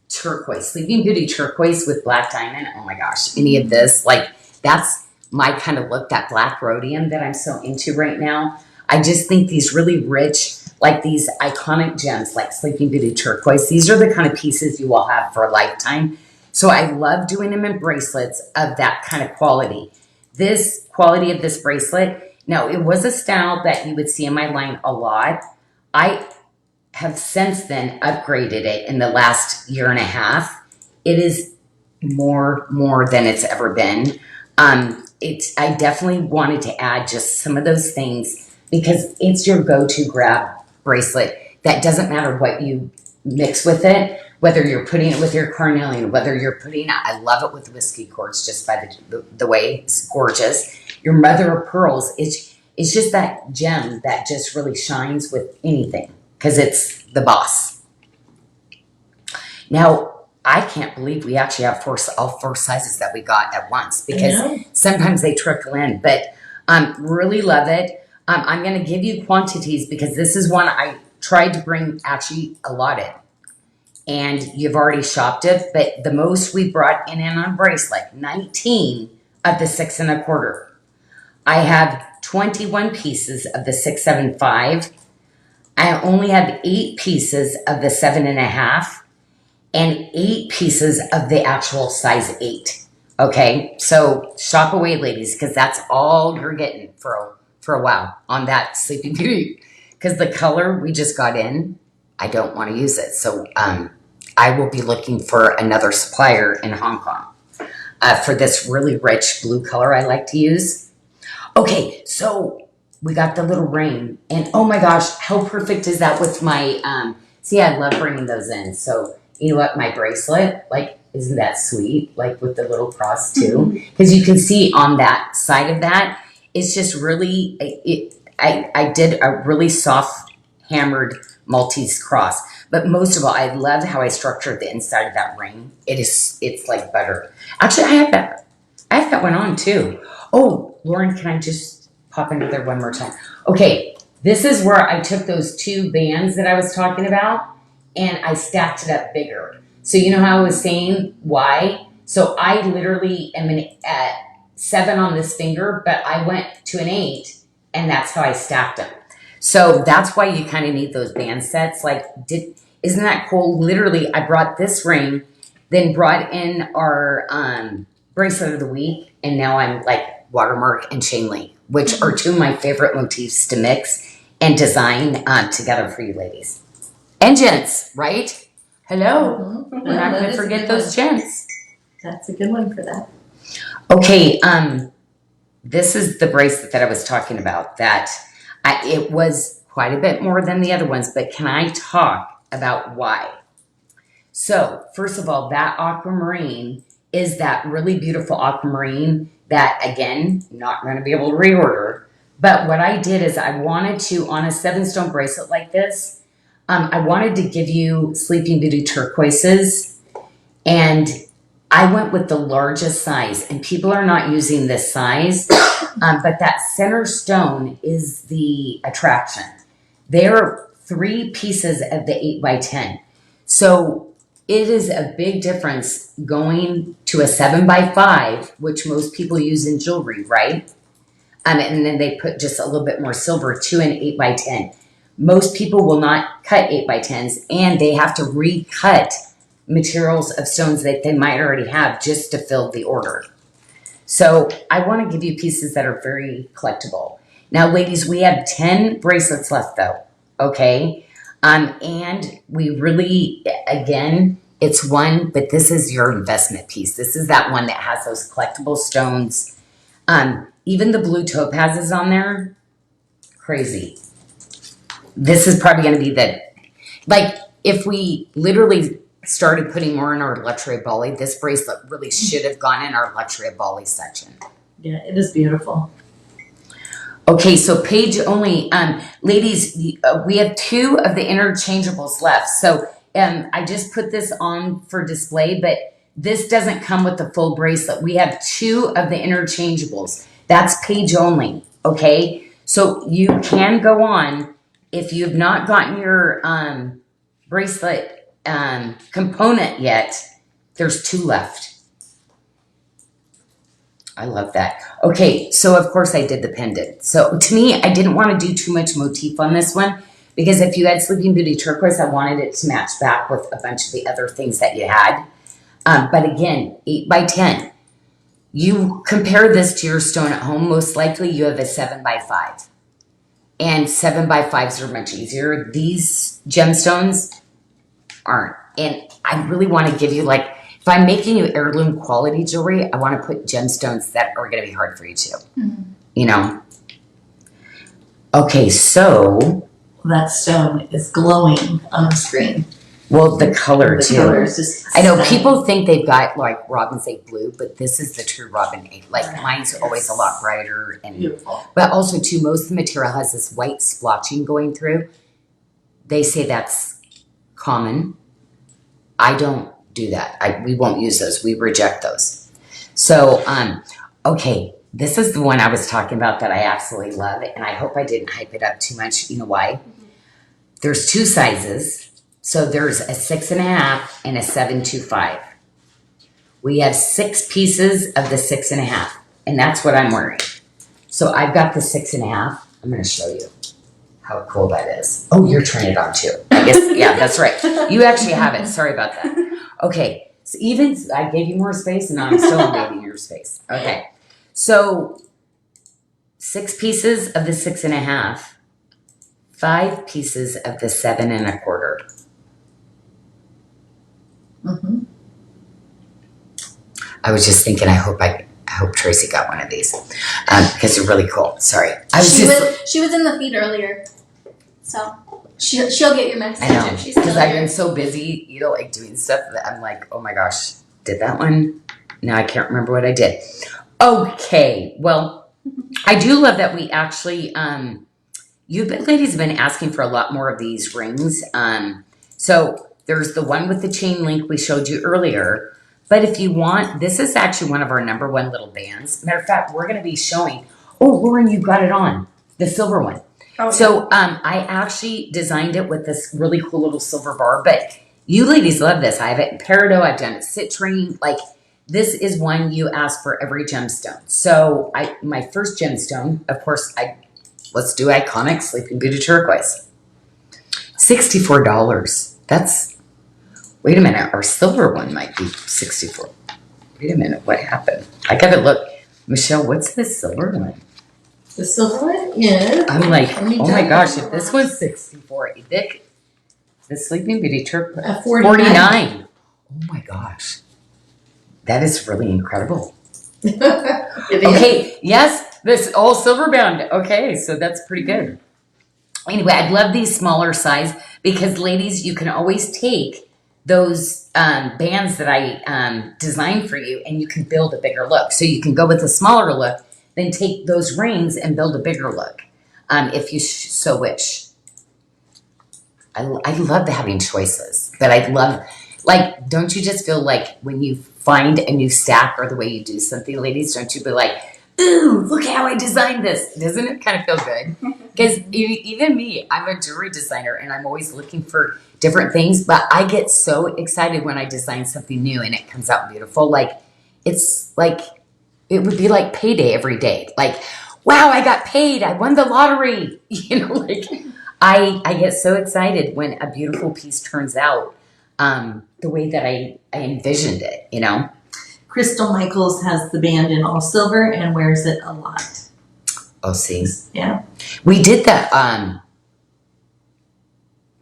turquoise, Sleeping Beauty turquoise with black diamond. Oh my gosh, any of this, like that's my kind of look, that black rhodium that I'm so into right now. I just think these really rich, like these iconic gems, like Sleeping Beauty turquoise, these are the kind of pieces you will have for a lifetime. So I love doing them in bracelets of that kind of quality. This quality of this bracelet, now, it was a style that you would see in my line a lot. I have since then upgraded it in the last year and a half. It is more than it's ever been. I definitely wanted to add just some of those things because it's your go-to grab bracelet. That doesn't matter what you mix with it, whether you're putting it with your carnelian, whether you're putting, I love it with whiskey quartz just by the way it's gorgeous. Your mother of pearls, it's just that gem that just really shines with anything because it's the boss. Now, I can't believe we actually have all 4 sizes that we got at once because sometimes they trickle in, but really love it. I'm going to give you quantities because this is one I tried to bring actually a lot in. And you've already shopped it, but the most we brought in on bracelet, 19 of the 6 1/4. I have 21 pieces of the 675. I only have 8 pieces of the 7 1/2 and 8 pieces of the actual size 8. Okay, so shop away, ladies, because that's all you're getting for a while on that Sleeping Beauty. Because the color we just got in, I don't want to use it. So I will be looking for another supplier in Hong Kong for this really rich blue color I like to use. Okay, so we got the little ring, and oh my gosh, how perfect is that with my, see, I love bringing those in. So, you know what, my bracelet, like, isn't that sweet? Like with the little cross too, because you can see on that side of that, it's just really, I did a really soft hammered Maltese cross, but most of all, I love how I structured the inside of that ring. It's like butter. Actually, I have that one on too. Oh, Lauren, can I just pop into there one more time? Okay, this is where I took those 2 bands that I was talking about and I stacked it up bigger. So you know how I was saying why? So I literally am at 7 on this finger, but I went to an 8 and that's how I stacked them. So that's why you kind of need those band sets. Like, isn't that cool? Literally, I brought this ring, then brought in our bracelet of the week, and now I'm like watermark and chain link, which are 2 of my favorite motifs to mix and design together for you ladies. And gents, right? Hello. We're not going to forget those gents. That's a good one for that. Okay, this is the bracelet that I was talking about. That it was quite a bit more than the other ones, but can I talk about why? So, first of all, that aquamarine is that really beautiful aquamarine that, again, not going to be able to reorder. But what I did is I wanted to, on a 7-stone bracelet like this, I wanted to give you Sleeping Beauty turquoises, and I went with the largest size, and people are not using this size, but that center stone is the attraction. There are 3 pieces of the 8x10. So it is a big difference going to a 7x5, which most people use in jewelry, right? And then they put just a little bit more silver to an 8x10. Most people will not cut 8x10s, and they have to recut materials of stones that they might already have just to fill the order. So I want to give you pieces that are very collectible. Now, ladies, we have 10 bracelets left though, okay? And we really, again, it's one, but this is your investment piece. This is that one that has those collectible stones. Even the blue topaz is on there. Crazy. this is probably going to be like, if we literally started putting more in our luxury Bali, this bracelet really should have gone in our luxury Bali section. Yeah, it is beautiful. Okay, so page only. Ladies, we have 2 of the interchangeables left. So I just put this on for display, but this doesn't come with the full bracelet. We have 2 of the interchangeables. That's page only, okay? So you can go on. If you've not gotten your bracelet component yet, there's 2 left. I love that. Okay, so of course I did the pendant. So to me, I didn't want to do too much motif on this one because if you had Sleeping Beauty turquoise, I wanted it to match back with a bunch of the other things that you had. But again, 8 by 10. You compare this to your stone at home, most likely you have a 7 by 5. And 7 by 5s are much easier. These gemstones aren't. And I really want to give you, like, if I'm making you heirloom quality jewelry, I want to put gemstones that are going to be hard for you to, you know. Okay, so. That stone is glowing on the screen. Well, the color The too. color is just I know stunning. people think they've got like Robin's 8 blue, but this is the true Robin 8. Like mine's always a lot brighter, and Beautiful. but also too, most of the material has this white splotching going through. They say that's common. I don't do that. We won't use those. We reject those. So, okay, this is the one I was talking about that I absolutely love, and I hope I didn't hype it up too much. You know why? There's 2 sizes. So there's a 6.5 and a 725. We have 6 pieces of the 6.5, and that's what I'm wearing. So I've got the 6.5. I'm going to show you how cool that is. Oh, you're trying it on too. I guess, yeah, that's right. You actually have it. Sorry about that. Okay, so even I gave you more space, and now I'm still invading your space. Okay, so 6 pieces of the 6.5, 5 pieces of the 7.25. Mm-hmm. I was just thinking, I hope Tracy got one of these because they're really cool. Sorry, She was in the feed earlier, so she'll get your message. I know if she's still because I've here. been so busy, you know, like doing stuff that I'm like, oh my gosh, did that one? Now I can't remember what I did. Okay, well, I do love that we actually ladies have been asking for a lot more of these rings. So there's the one with the chain link we showed you earlier. But if you want, this is actually one of our #1 little bands. Matter of fact, we're going to be showing. Oh, Lauren, you got it on the silver one. Oh, So I actually designed it with this really cool little silver bar. But you ladies love this. I have it in peridot. I've done it citrine. Like this is one you ask for every gemstone. So my first gemstone, of course, let's do iconic Sleeping Beauty turquoise. $64. That's. Wait a minute, our silver one might be 64. Wait a minute, what happened? I gotta look. Michelle, what's this silver one? The silver one is. I'm like, Let me oh my tell gosh, you. if this one's 64, the Sleeping Beauty turquoise, 49. Oh my gosh. That is really incredible. It is. Okay, yes, this all silver bound. Okay, so that's pretty good. Anyway, I'd love these smaller size because ladies, you can always take those bands that I designed for you and you can build a bigger look. So you can go with a smaller look, then take those rings and build a bigger look if you so wish. I love having choices, but I love, like, don't you just feel like when you find a new stack or the way you do something, ladies, don't you be like, ooh, look how I designed this. Doesn't it kind of feel good? Because even me, I'm a jewelry designer and I'm always looking for different things, but I get so excited when I design something new and it comes out beautiful. Like, it's like, it would be like payday every day. Like, wow, I got paid. I won the lottery. You know, like, I get so excited when a beautiful piece turns out the way that I envisioned it, you know? Crystal Michaels has the band in all silver and wears it a lot. Oh, see. Yeah. We did that.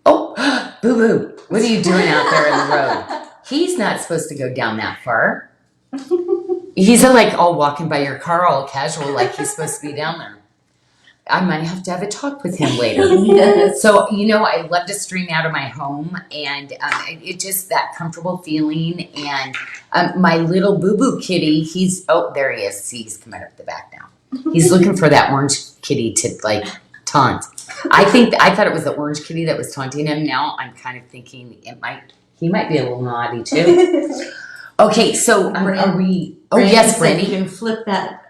Oh, Boo Boo, what are you doing out there in the road? He's not supposed to go down that far. He's like all walking by your car, all casual, like he's supposed to be down there. I might have to have a talk with him later. Yes. So, you know, I love to stream out of my home, and it just that comfortable feeling. And my little boo-boo kitty, there he is. See, he's coming up the back now. He's looking for that orange kitty to, like, taunt. I thought it was the orange kitty that was taunting him. Now I'm kind of thinking he might be a little naughty too. Okay, so are we? Oh yes, Brandy. You can flip that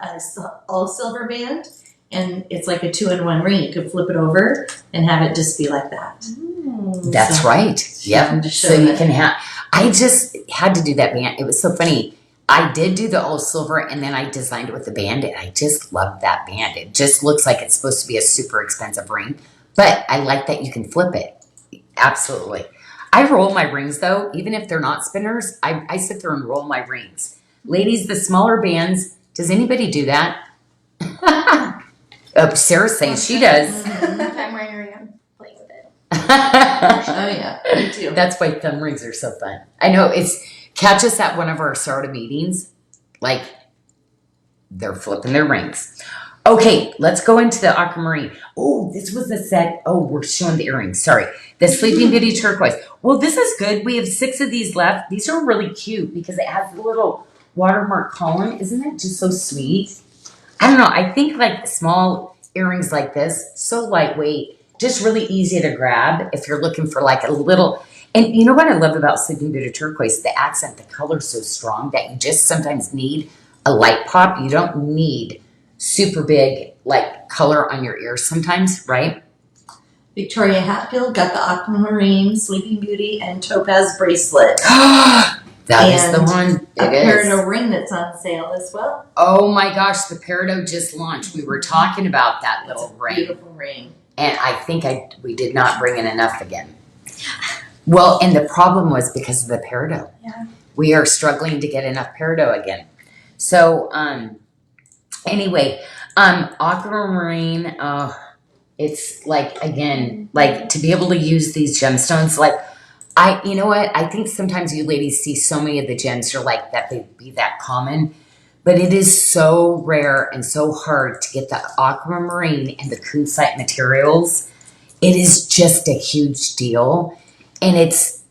all silver band, and it's like a 2-in-1 ring. You can flip it over and have it just be like that. That's right. Yep. So you can have. I just had to do that band. It was so funny. I did do the all silver, and then I designed it with the bandit. I just love that band. It just looks like it's supposed to be a super expensive ring, but I like that you can flip it. Absolutely. I roll my rings though, even if they're not spinners. I sit there and roll my rings. Ladies, the smaller bands. Does anybody do that? Oh, Sarah's saying she does. If I'm wearing a ring, I'm playing with it. Oh yeah, me too. That's why thumb rings are so fun. I know catch us at one of our Sarda meetings. Like they're flipping their rings. Okay, let's go into the aquamarine. Oh, this was the set. Oh, we're showing the earrings. Sorry. The Sleeping Beauty turquoise. Well, this is good. We have 6 of these left. These are really cute because it has the little watermark column. Isn't that just so sweet? I don't know. I think like small earrings like this, so lightweight, just really easy to grab if you're looking for like a little. And you know what I love about Sleeping Beauty turquoise? The accent, the color's so strong that you just sometimes need a light pop. You don't need super big like color on your ears sometimes, right? Victoria Hatfield got the aquamarine, Sleeping Beauty, and topaz bracelet. That is the one. A It is. peridot ring that's on sale as well. Oh my gosh, the peridot just launched. We were talking about that little ring. Beautiful ring. And I think we did not bring in enough again. Well, and the problem was because of the peridot. Yeah. We are struggling to get enough peridot again. So, anyway, aquamarine, it's like, again, like to be able to use these gemstones, like you know what? I think sometimes you ladies see so many of the gems, you're like that they be that common, but it is so rare and so hard to get the aquamarine and the Coon materials. It is just a huge deal. And it's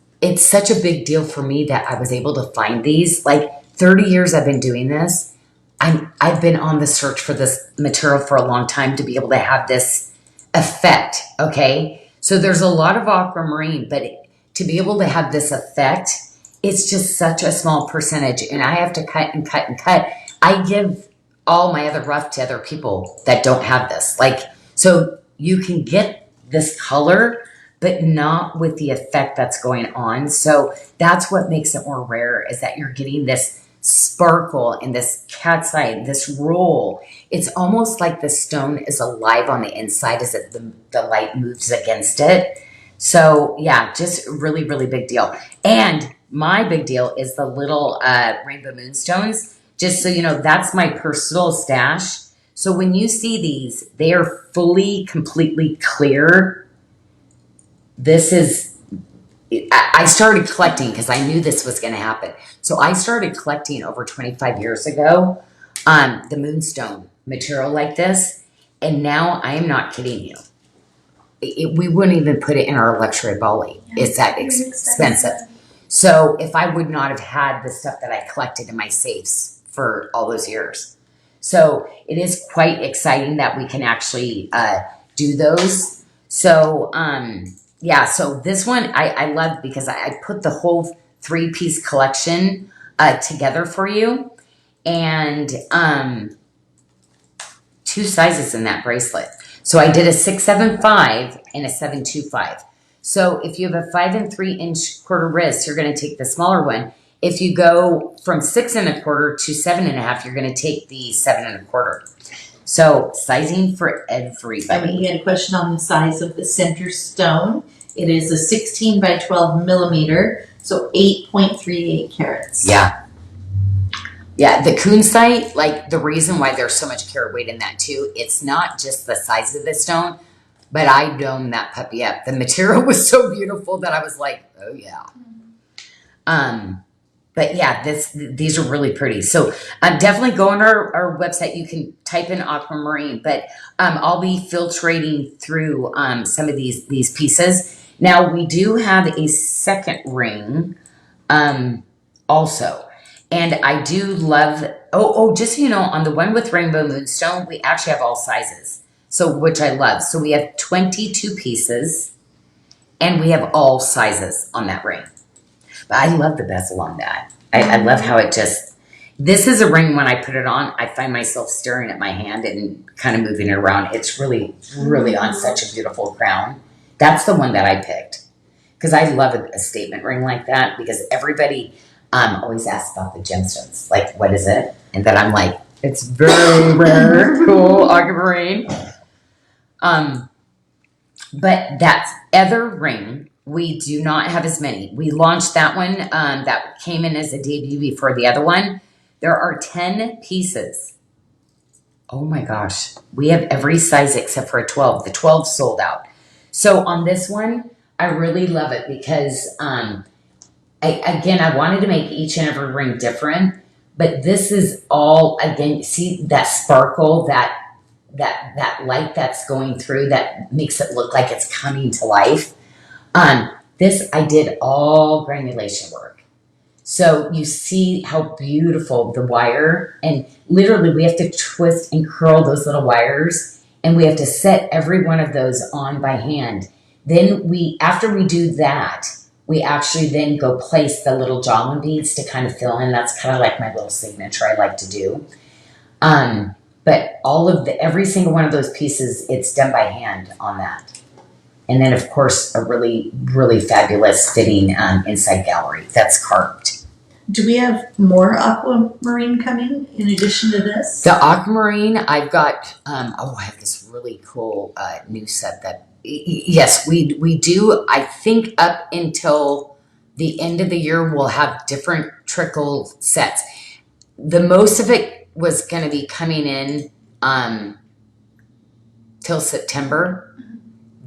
such a big deal for me that I was able to find these. Like 30 years I've been doing this. I've been on the search for this material for a long time to be able to have this effect, okay? So there's a lot of aquamarine, but to be able to have this effect, it's just such a small percentage, and I have to cut and cut and cut. I give all my other rough to other people that don't have this. Like, so you can get this color, but not with the effect that's going on. So that's what makes it more rare, is that you're getting this sparkle and this cat's eye, this roll. It's almost like the stone is alive on the inside as the light moves against it. So yeah, just really, really big deal. And my big deal is the little rainbow moonstones. Just so you know, that's my personal stash. So when you see these, they are fully, completely clear. This is, I started collecting because I knew this was going to happen. So I started collecting over 25 years ago the moonstone material like this. And now I am not kidding you. We wouldn't even put it in our luxury Bali. Yeah, it's that expensive. So if I would not have had the stuff that I collected in my safes for all those years. So it is quite exciting that we can actually do those. So yeah, so this one I love because I put the whole 3-piece collection together for you. And 2 sizes in that bracelet. So I did a 675 and a 725. So if you have a 5 3/4 wrist, you're going to take the smaller one. If you go from 6 1/4 to 7 1/2, you're going to take the 7 1/4. So sizing for everybody. We had a question on the size of the center stone. It is a 16 by 12 millimeter, so 8.38 carats. Yeah. Yeah, the Coon like the reason why there's so much carat weight in that too, it's not just the size of the stone, but I domed that puppy up. The material was so beautiful that I was like, oh yeah. but yeah, these are really pretty. So definitely go on our website. You can type in aquamarine, but I'll be filtrating through some of these pieces. Now we do have a second ring also. And I do love, just so you know, on the one with rainbow moonstone, we actually have all sizes. So, which I love. So we have 22 pieces and we have all sizes on that ring. But I love the bezel on that. I love how it just, this is a ring when I put it on, I find myself staring at my hand and kind of moving it around. It's really, really on such a beautiful crown. That's the one that I picked. Because I love a statement ring like that because everybody always asks about the gemstones. Like, what is it? And then I'm like, it's very rare, cool, aquamarine. But that other ring, we do not have as many. We launched that one that came in as a debut before the other one. There are 10 pieces. Oh my gosh. We have every size except for a 12. The 12 sold out. So on this one, I really love it because, I wanted to make each and every ring different. But this is all, again, see that sparkle, that light that's going through that makes it look like it's coming to life. This I did all granulation work. So you see how beautiful the wire, and literally we have to twist and curl those little wires, and we have to set every one of those on by hand. Then after we do that, we actually then go place the little jawline beads to kind of fill in. That's kind of like my little signature I like to do. But every single one of those pieces, it's done by hand on that. And then, of course, a really, really fabulous fitting inside gallery that's carved. Do we have more aquamarine coming in addition to this? The aquamarine, I've got, I have this really cool new set that, yes, we do. I think up until the end of the year, we'll have different trickle sets. The most of it was going to be coming in till September.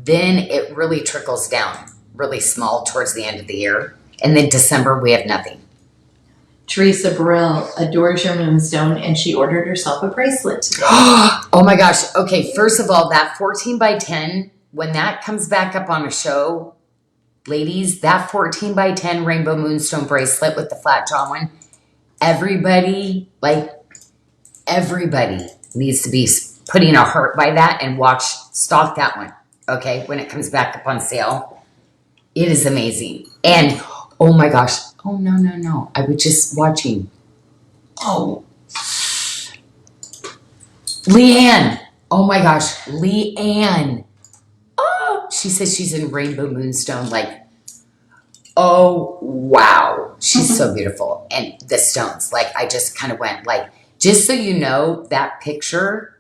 Then it really trickles down really small towards the end of the year. And then December, we have nothing. Teresa Burrell adores your moonstone and she ordered herself a bracelet today. Oh my gosh. Okay, first of all, that 14 by 10, when that comes back up on a show, ladies, that 14 by 10 rainbow moonstone bracelet with the flat jaw one, everybody needs to be putting a heart by that and stock that one. Okay, when it comes back up on sale. It is amazing. And, oh my gosh. Oh, no. I was just watching. Oh. Leanne. Oh my gosh. Leanne. Oh, she says she's in rainbow moonstone. Like, oh, wow. She's so beautiful. And the stones. Like, I just kind of went like, just so you know, that picture,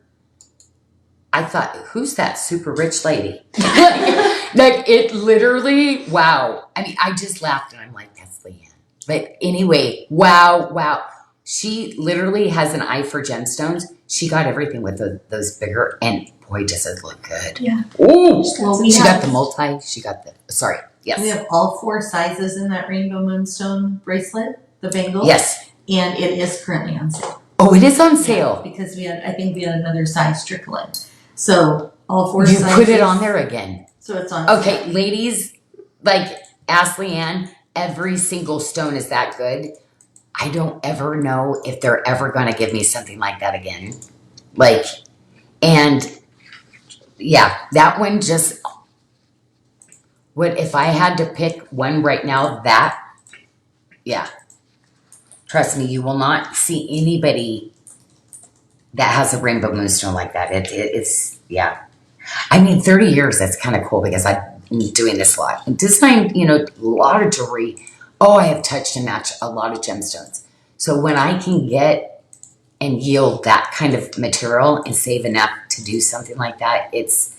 I thought, who's that super rich lady? Like, it literally, wow. I mean, I just laughed and I'm like, that's Leanne. But anyway, wow. She literally has an eye for gemstones. She got everything with those bigger, and boy, does it look good. Yeah. Ooh. Well, She got the multi, sorry, yes. We have all 4 sizes in that rainbow moonstone bracelet, the bangle. Yes. And it is currently on sale. Oh, it is on sale. Yeah, because I think we had another size trickle in. So all 4 sizes. You put it on there again. So it's on. Okay, ladies, like, ask Leanne, every single stone is that good. I don't ever know if they're ever going to give me something like that again. Like, and yeah, that one just, if I had to pick one right now, yeah. Trust me, you will not see anybody that has a rainbow moonstone like that. It's, yeah. I mean, 30 years, that's kind of cool because I've been doing this a lot. And designed, a lot of jewelry. Oh, I have touched and matched a lot of gemstones. So when I can get and yield that kind of material and save enough to do something like that, it's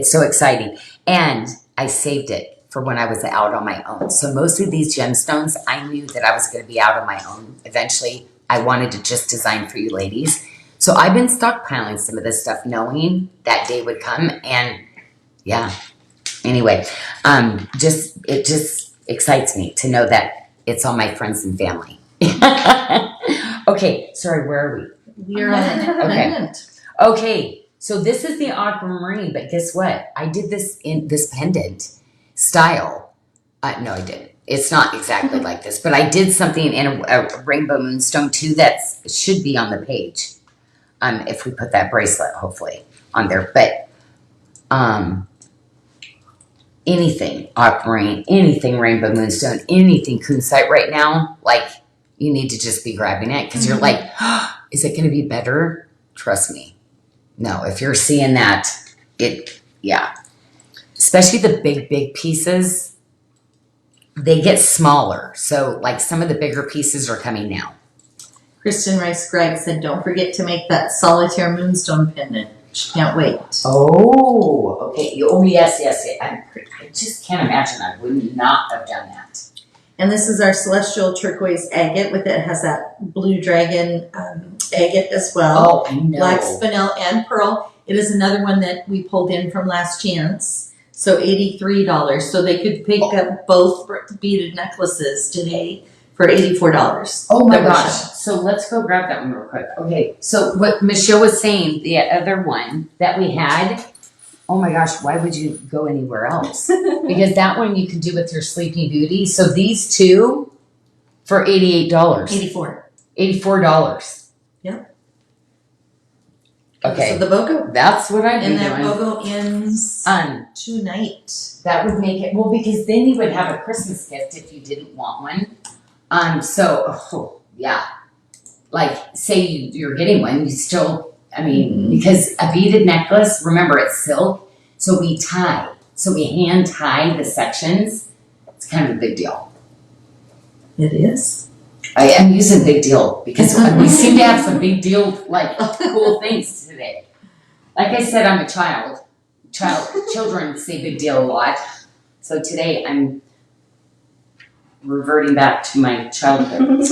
so exciting. And I saved it for when I was out on my own. So most of these gemstones, I knew that I was going to be out on my own. Eventually, I wanted to just design for you ladies. So I've been stockpiling some of this stuff knowing that day would come. And yeah, anyway, it just excites me to know that it's all my friends and family. Okay, sorry, where are we? We are on Okay. Pendant. Okay, so this is the aquamarine, but guess what? I did this in this pendant style. No, I didn't. It's not exactly like this, but I did something in a rainbow moonstone too that should be on the page. If we put that bracelet, hopefully, on there. But anything aquamarine, anything rainbow moonstone, anything Coon right now, like you need to just be grabbing it because you're like, oh, is it going to be better? Trust me. No, if you're seeing that, yeah. Especially the big pieces, they get smaller. So like some of the bigger pieces are coming now. Kristen Rice Gregg said, don't forget to make that solitaire moonstone pendant. She can't wait. Oh, okay. Oh, yes. I just can't imagine. I would not have done that. And this is our celestial turquoise agate. With it has that blue dragon agate as well. Oh, I know. Black spinel and pearl. It is another one that we pulled in from Last Chance. So $83. So they could pick up both beaded necklaces today for $84. Oh my That was gosh. shown. So let's go grab that one real quick. Okay. So what Michelle was saying, the other one that we had, oh my gosh, why would you go anywhere else? Because that one you can do with your Sleeping Beauty. So these two for $88. 84. $84. Yep. Okay. So the BOGO. That's what I'd be And that doing. BOGO ends tonight. That would make it, well, because then you would have a Christmas gift if you didn't want one. Yeah. Like, say you're getting one, you still, because a beaded necklace, remember it's silk, so we hand tie the sections. It's kind of a big deal. It is. I am using big deal because we seem to have some big deal, like, cool things today. Like I said, I'm a child. Children say big deal a lot. So today I'm reverting back to my childhood.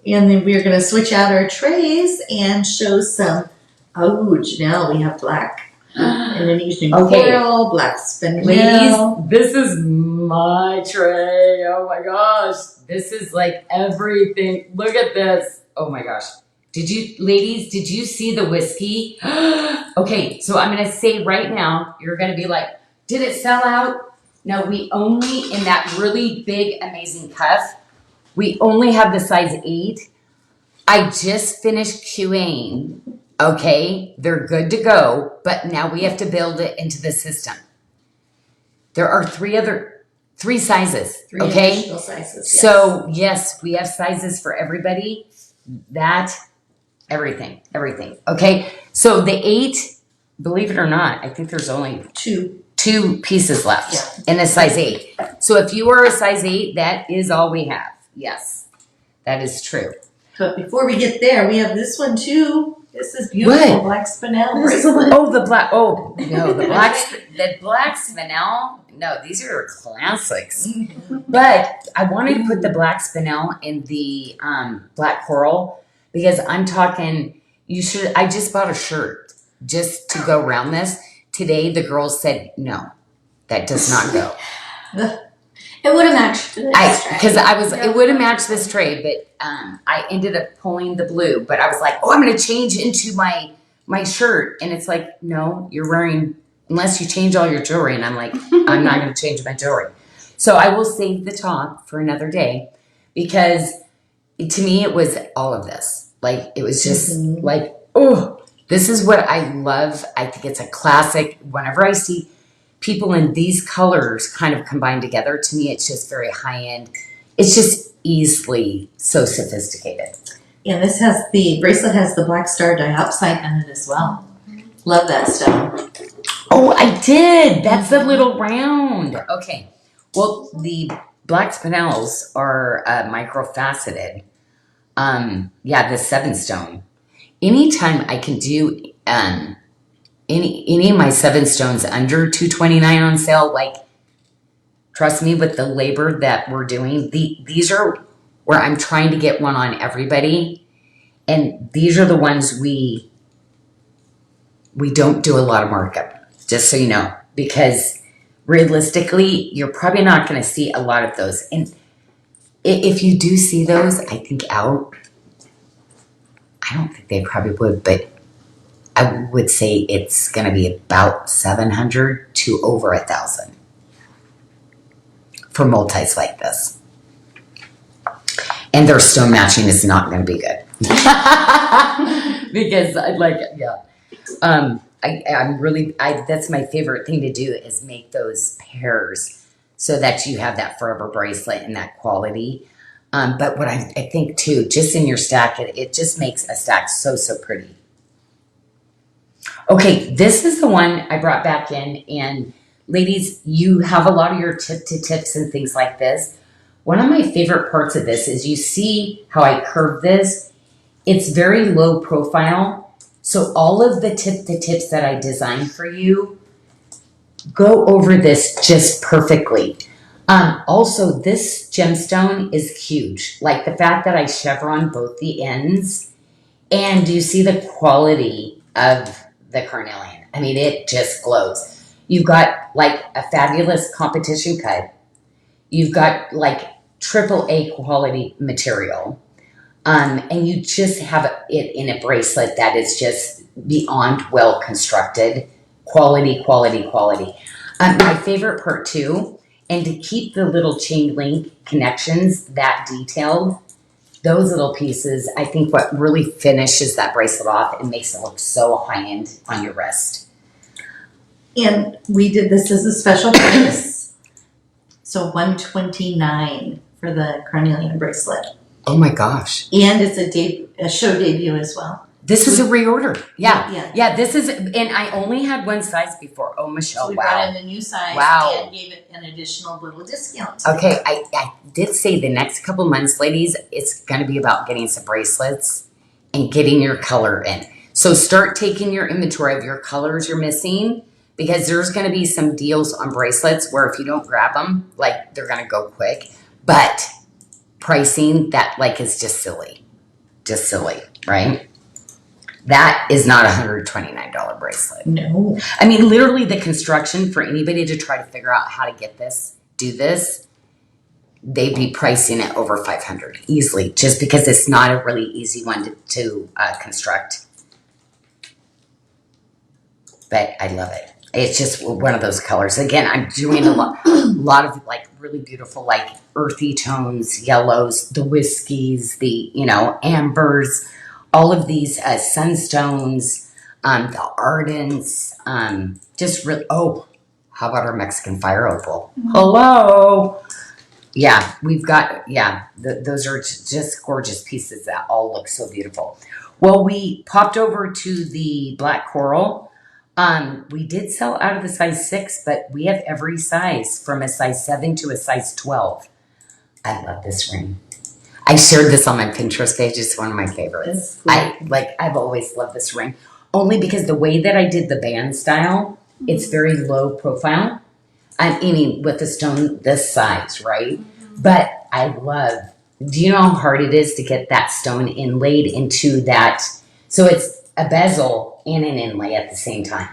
And then we're going to switch out our trays and show some. Oh, Janyl, we have black Indonesian Okay. coral, black spinel. Ladies, this is my tray. Oh my gosh. This is like everything. Look at this. Oh my gosh. Did you see the whiskey? Okay, so I'm going to say right now, you're going to be like, did it sell out? No, we only, in that really big, amazing cuff, we only have the size 8. I just finished QAing. Okay, they're good to go, but now we have to build it into the system. There are 3 sizes, 3 okay? additional sizes. Yes. So, yes, we have sizes for everybody. Everything. Okay, so the 8, believe it or not, I think there's only 2 pieces left in a size 8. So if you are a size 8, that is all we have. Yes, that is true. But before we get there, we have this one too. This is beautiful. What? Black spinel bracelet. Oh, the black spinel. No, these are classics. But I wanted to put the black spinel in the black coral because I'm talking, I just bought a shirt just to go around this. Today, the girls said, no, that does not go. It would have matched this tray. It would have matched this tray, but I ended up pulling the blue. But I was like, I'm going to change into my shirt. And it's like, no, you're wearing, unless you change all your jewelry. And I'm like, I'm not going to change my jewelry. So I will save the top for another day because to me, it was all of this. Like, it was just like, oh, this is what I love. I think it's a classic. Whenever I see people in these colors kind of combined together, to me, it's just very high end. It's just easily so sophisticated. And the bracelet has the black star diopside in it as well. Love that stone. Oh, I did. That's a little round. Okay. Well, the black spinels are microfaceted. The 7 stone. Anytime I can do any of my 7 stones under $229 on sale, like, trust me, with the labor that we're doing, these are where I'm trying to get one on everybody, and these are the ones we don't do a lot of markup, just so you know, because realistically, you're probably not going to see a lot of those. And If you do see those, I think out, I don't think they probably would, but I would say it's going to be about 700 to over 1,000 for multis like this. And their stone matching is not going to be good. Because that's my favorite thing to do is make those pairs so that you have that forever bracelet and that quality. But what I think too, just in your stack, it just makes a stack so pretty. Okay, this is the one I brought back in, and ladies, you have a lot of your tip to tips and things like this. One of my favorite parts of this is you see how I curve this. It's very low profile. So all of the tip to tips that I designed for you go over this just perfectly. Also, this gemstone is huge. Like the fact that I chevron both the ends, and you see the quality of the Carnelian. I mean, it just glows. You've got like a fabulous competition cut. You've got like AAA quality material. And you just have it in a bracelet that is just beyond well constructed. Quality. My favorite part too, and to keep the little chain link connections that detailed, those little pieces, I think what really finishes that bracelet off and makes it look so high end on your wrist. And we did this as a special price. So $129 for the Carnelian bracelet. Oh my gosh. And it's a show debut as well. This is a reorder. Yeah. Yeah, this is, and I only had one size before. Oh, Michelle, So we wow. brought in a new size Wow. and gave it an additional little discount. Okay, I did say the next couple months, ladies, it's going to be about getting some bracelets and getting your color in. So start taking your inventory of your colors you're missing, because there's going to be some deals on bracelets where if you don't grab them, like they're going to go quick. But pricing that like is just silly, right? That is not a $129 bracelet. No. I mean, literally the construction for anybody to try to figure out how to get this, do this, they'd be pricing it over $500 easily, just because it's not a really easy one to construct. But I love it. It's just one of those colors. Again, I'm doing a lot of like really beautiful, like earthy tones, yellows, the whiskeys, the, ambers, all of these sunstones, the ardents, just really, how about our Mexican fire opal? Mm-hmm. Hello. Yeah, we've got, those are just gorgeous pieces that all look so beautiful. Well, we popped over to the black coral. We did sell out of the size 6, but we have every size from a size 7 to a size 12. I love this ring. I shared this on my Pinterest page. It's one of my favorites. Cool. I've always loved this ring, only because the way that I did the band style, it's very low profile. I mean, with the stone this size, right? But I love, do you know how hard it is to get that stone inlaid into that? So it's a bezel and an inlay at the same time.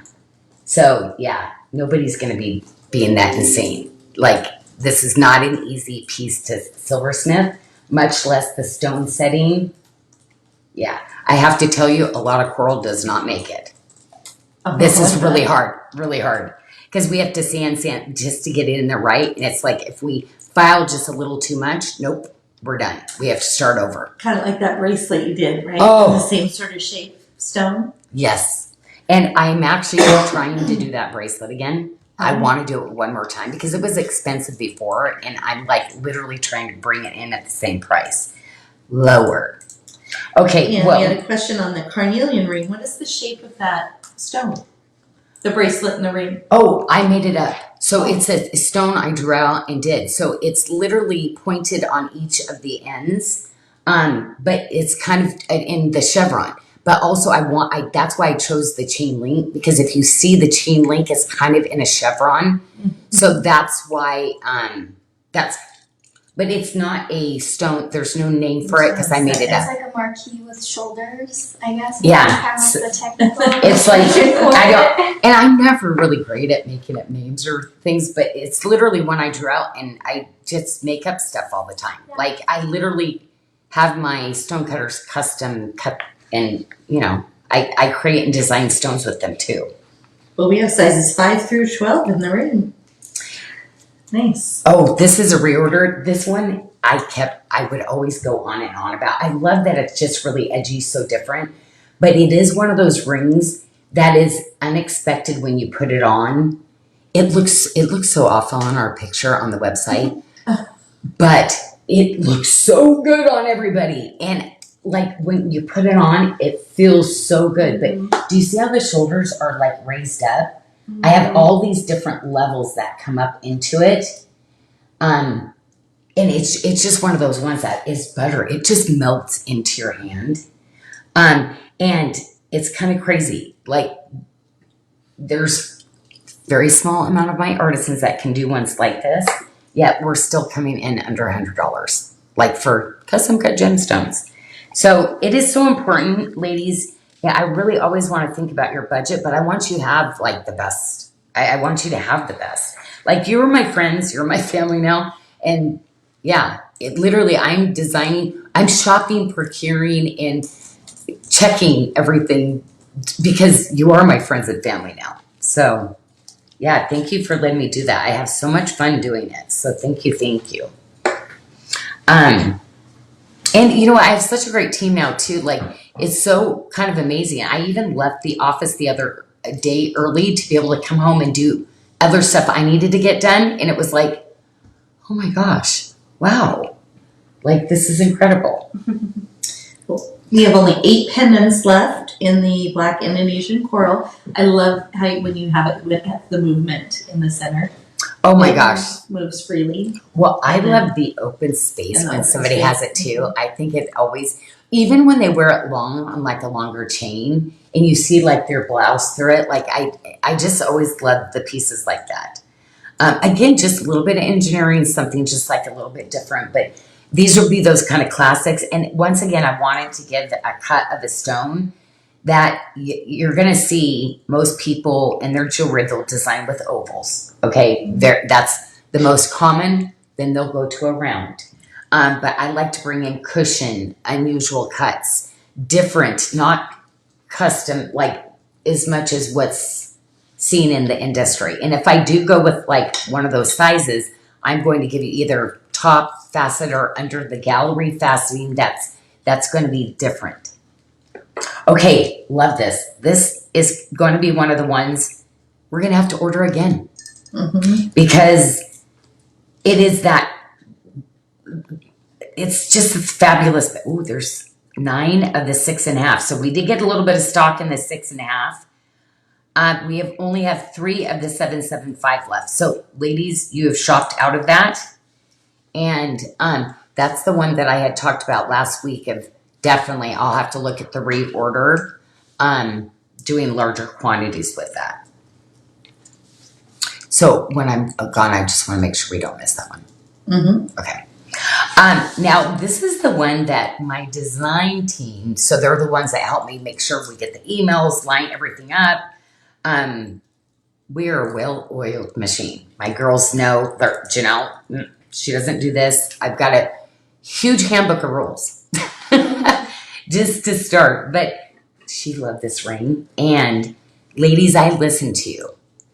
So yeah, nobody's going to be being that insane. Like, this is not an easy piece to silversmith, much less the stone setting. Yeah, I have to tell you, a lot of coral does not make it. This is really hard. Because we have to sand just to get it in there right. And it's like, if we file just a little too much, nope, we're done. We have to start over. Kind of like that bracelet you did, right? Oh. The same sort of shape stone. Yes. And I'm actually trying to do that bracelet again. I want to do it one more time because it was expensive before, and I'm like literally trying to bring it in at the same price. Lower. Okay, And well. we had a question on the Carnelian ring. What is the shape of that stone? The bracelet and the ring. Oh, I made it up. So it's a stone I drew out and did. So it's literally pointed on each of the ends, but it's kind of in the chevron. But also that's why I chose the chain link, because if you see the chain link is kind of in a chevron. Mm-hmm. So that's why, but it's not a stone. There's no name for it because I made it It's up. like a marquee with shoulders, I guess. Yeah. Kind of like the technical. It's like, I don't, and I'm never really great at making up names or things, but it's literally one I drew out, and I just make up stuff all the time. Yeah. Like, I literally have my stonecutters custom cut, and, you know, I create and design stones with them too. Well, we have sizes 5 through 12 in the ring. Nice. Oh, this is a reorder. This one I would always go on and on about. I love that it's just really edgy, so different. But it is one of those rings that is unexpected when you put it on. It looks so awful on our picture on the website, but it looks so good on everybody. And like when you put it on, it feels so good. But do you see how the shoulders are like raised up? I have all these different levels that come up into it. And it's just one of those ones that is butter. It just melts into your hand. And it's kind of crazy. Like, there's very small amount of my artisans that can do ones like this, yet we're still coming in under $100, like for custom cut gemstones. So it is so important, ladies. Yeah, I really always want to think about your budget, but I want you to have like the best. I want you to have the best. Like, you are my friends, you're my family now. And yeah, it literally, I'm designing, I'm shopping, procuring, and checking everything because you are my friends and family now. So yeah, thank you for letting me do that. I have so much fun doing it. So thank you, thank you. And you know what? I have such a great team now too. Like, it's so kind of amazing. I even left the office the other day early to be able to come home and do other stuff I needed to get done. And it was like, oh my gosh, wow. Like, this is incredible. We have only 8 pendants left in the black Indonesian coral. I love how when you have it with the movement in the center. Oh my It gosh. moves freely. Well, I love the open space And the when open somebody space. has it too. I think it always, even when they wear it long on like a longer chain and you see like their blouse through it, like I just always love the pieces like that. Again, just a little bit of engineering, something just like a little bit different, but these will be those kind of classics. And once again, I wanted to give a cut of the stone that you're going to see most people in their jewelry, they'll design with ovals. Okay, that's the most common. Then they'll go to a round. But I like to bring in cushion, unusual cuts, different, not custom, like as much as what's seen in the industry. And if I do go with like one of those sizes, I'm going to give you either top facet or under the gallery faceting. That's going to be different. Okay, love this. This is going to be one of the ones we're going to have to order again because it is that, it's just fabulous. Ooh, there's 9 of the 6.5. So we did get a little bit of stock in the 6.5. We only have 3 of the 7.75 left. So ladies, you have shopped out of that. And that's the one that I had talked about last week of definitely I'll have to look at the reorder, doing larger quantities with that. So when I'm gone, I just want to make sure we don't miss that one. Okay. Now this is the one that my design team, so they're the ones that help me make sure we get the emails, line everything up. We are a well-oiled machine. My girls know that Janyl, she doesn't do this. I've got a huge handbook of rules just to start. But she loved this ring. And ladies, I listen to you.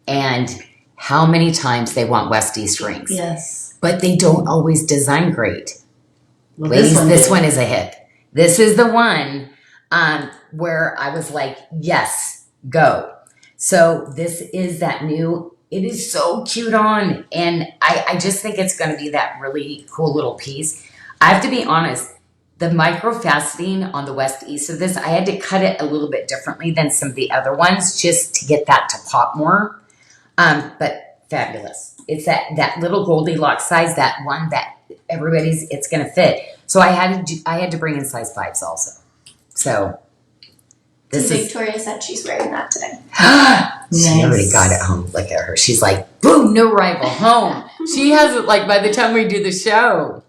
And how many times they want West-East rings. Yes. But they don't always design great. Well, Ladies, this one is a hit. This is the one where I was like, yes, go. So this is that new, it is so cute on. And I just think it's going to be that really cool little piece. I have to be honest, the micro faceting on the West East of this, I had to cut it a little bit differently than some of the other ones just to get that to pop more. But fabulous. It's that little Goldilocks size, that one that it's going to fit. So I had to bring in size 5s also. So this is Victoria said she's wearing that today. She already got it home. Look at her. She's like, boom, no rival home. She has it like by the time we do the show.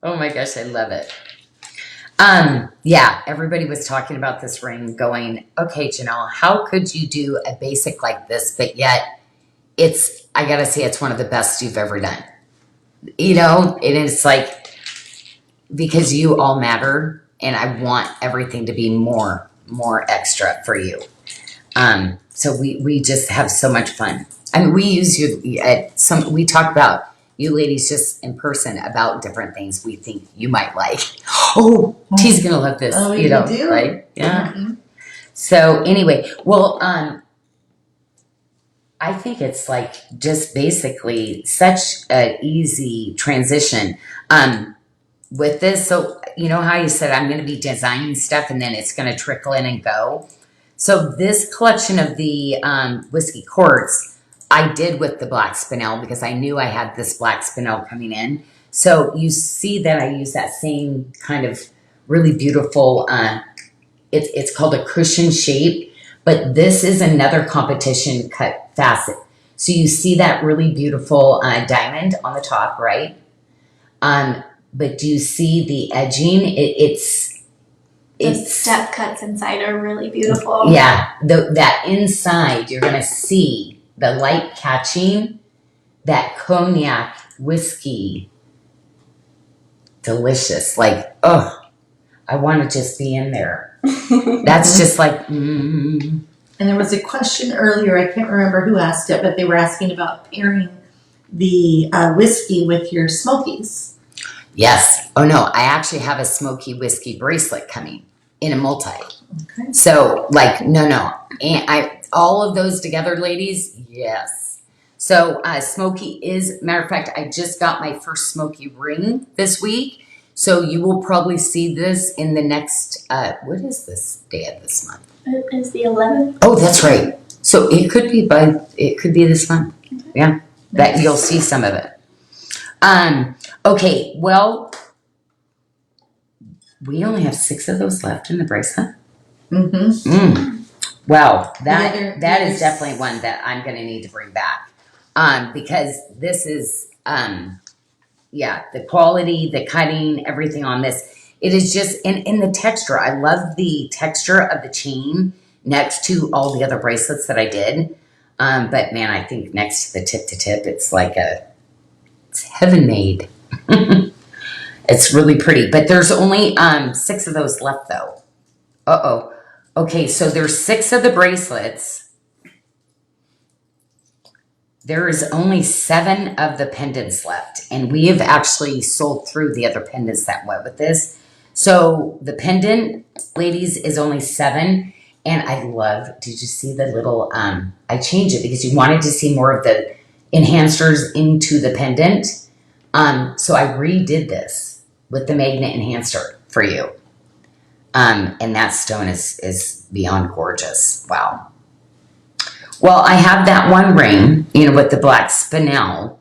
Oh my gosh, I love it. Yeah, everybody was talking about this ring going, okay, Janyl, how could you do a basic like this, but yet I gotta say, it's one of the best you've ever done. You know, and it's like, because you all matter, and I want everything to be more extra for you. So we just have so much fun. I mean, we use you at we talk about you ladies just in person about different things we think you might like. Oh, T's gonna love this. Oh, you you know, do? right? Yeah. Mhm. So anyway, well, I think it's like just basically such an easy transition with this. So you know how you said I'm going to be designing stuff and then it's going to trickle in and go. So this collection of the whiskey quartz I did with the black spinel because I knew I had this black spinel coming in. So you see that I use that same kind of really beautiful, it's called a cushion shape, but this is another competition cut facet. So you see that really beautiful diamond on the top, right? But do you see the edging? The step cuts inside are really beautiful. Yeah, that inside, you're going to see the light catching that cognac whiskey. Delicious. Like, oh, I want to just be in there. That's just like, And there was a question earlier, I can't remember who asked it, but they were asking about pairing the whiskey with your smokies. yes. Oh no, I actually have a smoky whiskey bracelet coming in a multi. Okay. So like, no. And all of those together, ladies, yes. So smoky is, matter of fact, I just got my first smoky ring this week. So you will probably see this in the next, what is this day of this month? It is the 11th. Oh, that's right. So it could be this month. Yeah, that you'll see some of it. Okay, well, we only have 6 of those left in the bracelet. Mm-hmm. Wow, The that other- is definitely one that I'm going to need to bring back. Because this is, the quality, the cutting, everything on this. It is just, in the texture, I love the texture of the chain next to all the other bracelets that I did. But man, I think next to the tip, it's like it's heaven made. It's really pretty, but there's only 6 of those left though. Uh-oh. Okay, so there's 6 of the bracelets. There is only 7 of the pendants left, and we have actually sold through the other pendants that went with this. So the pendant, ladies, is only 7, and I love, did you see the little, I changed it because you wanted to see more of the enhancers into the pendant. So I redid this with the magnet enhancer for you. And that stone is beyond gorgeous. Wow. Well, I have that one ring, with the black spinel.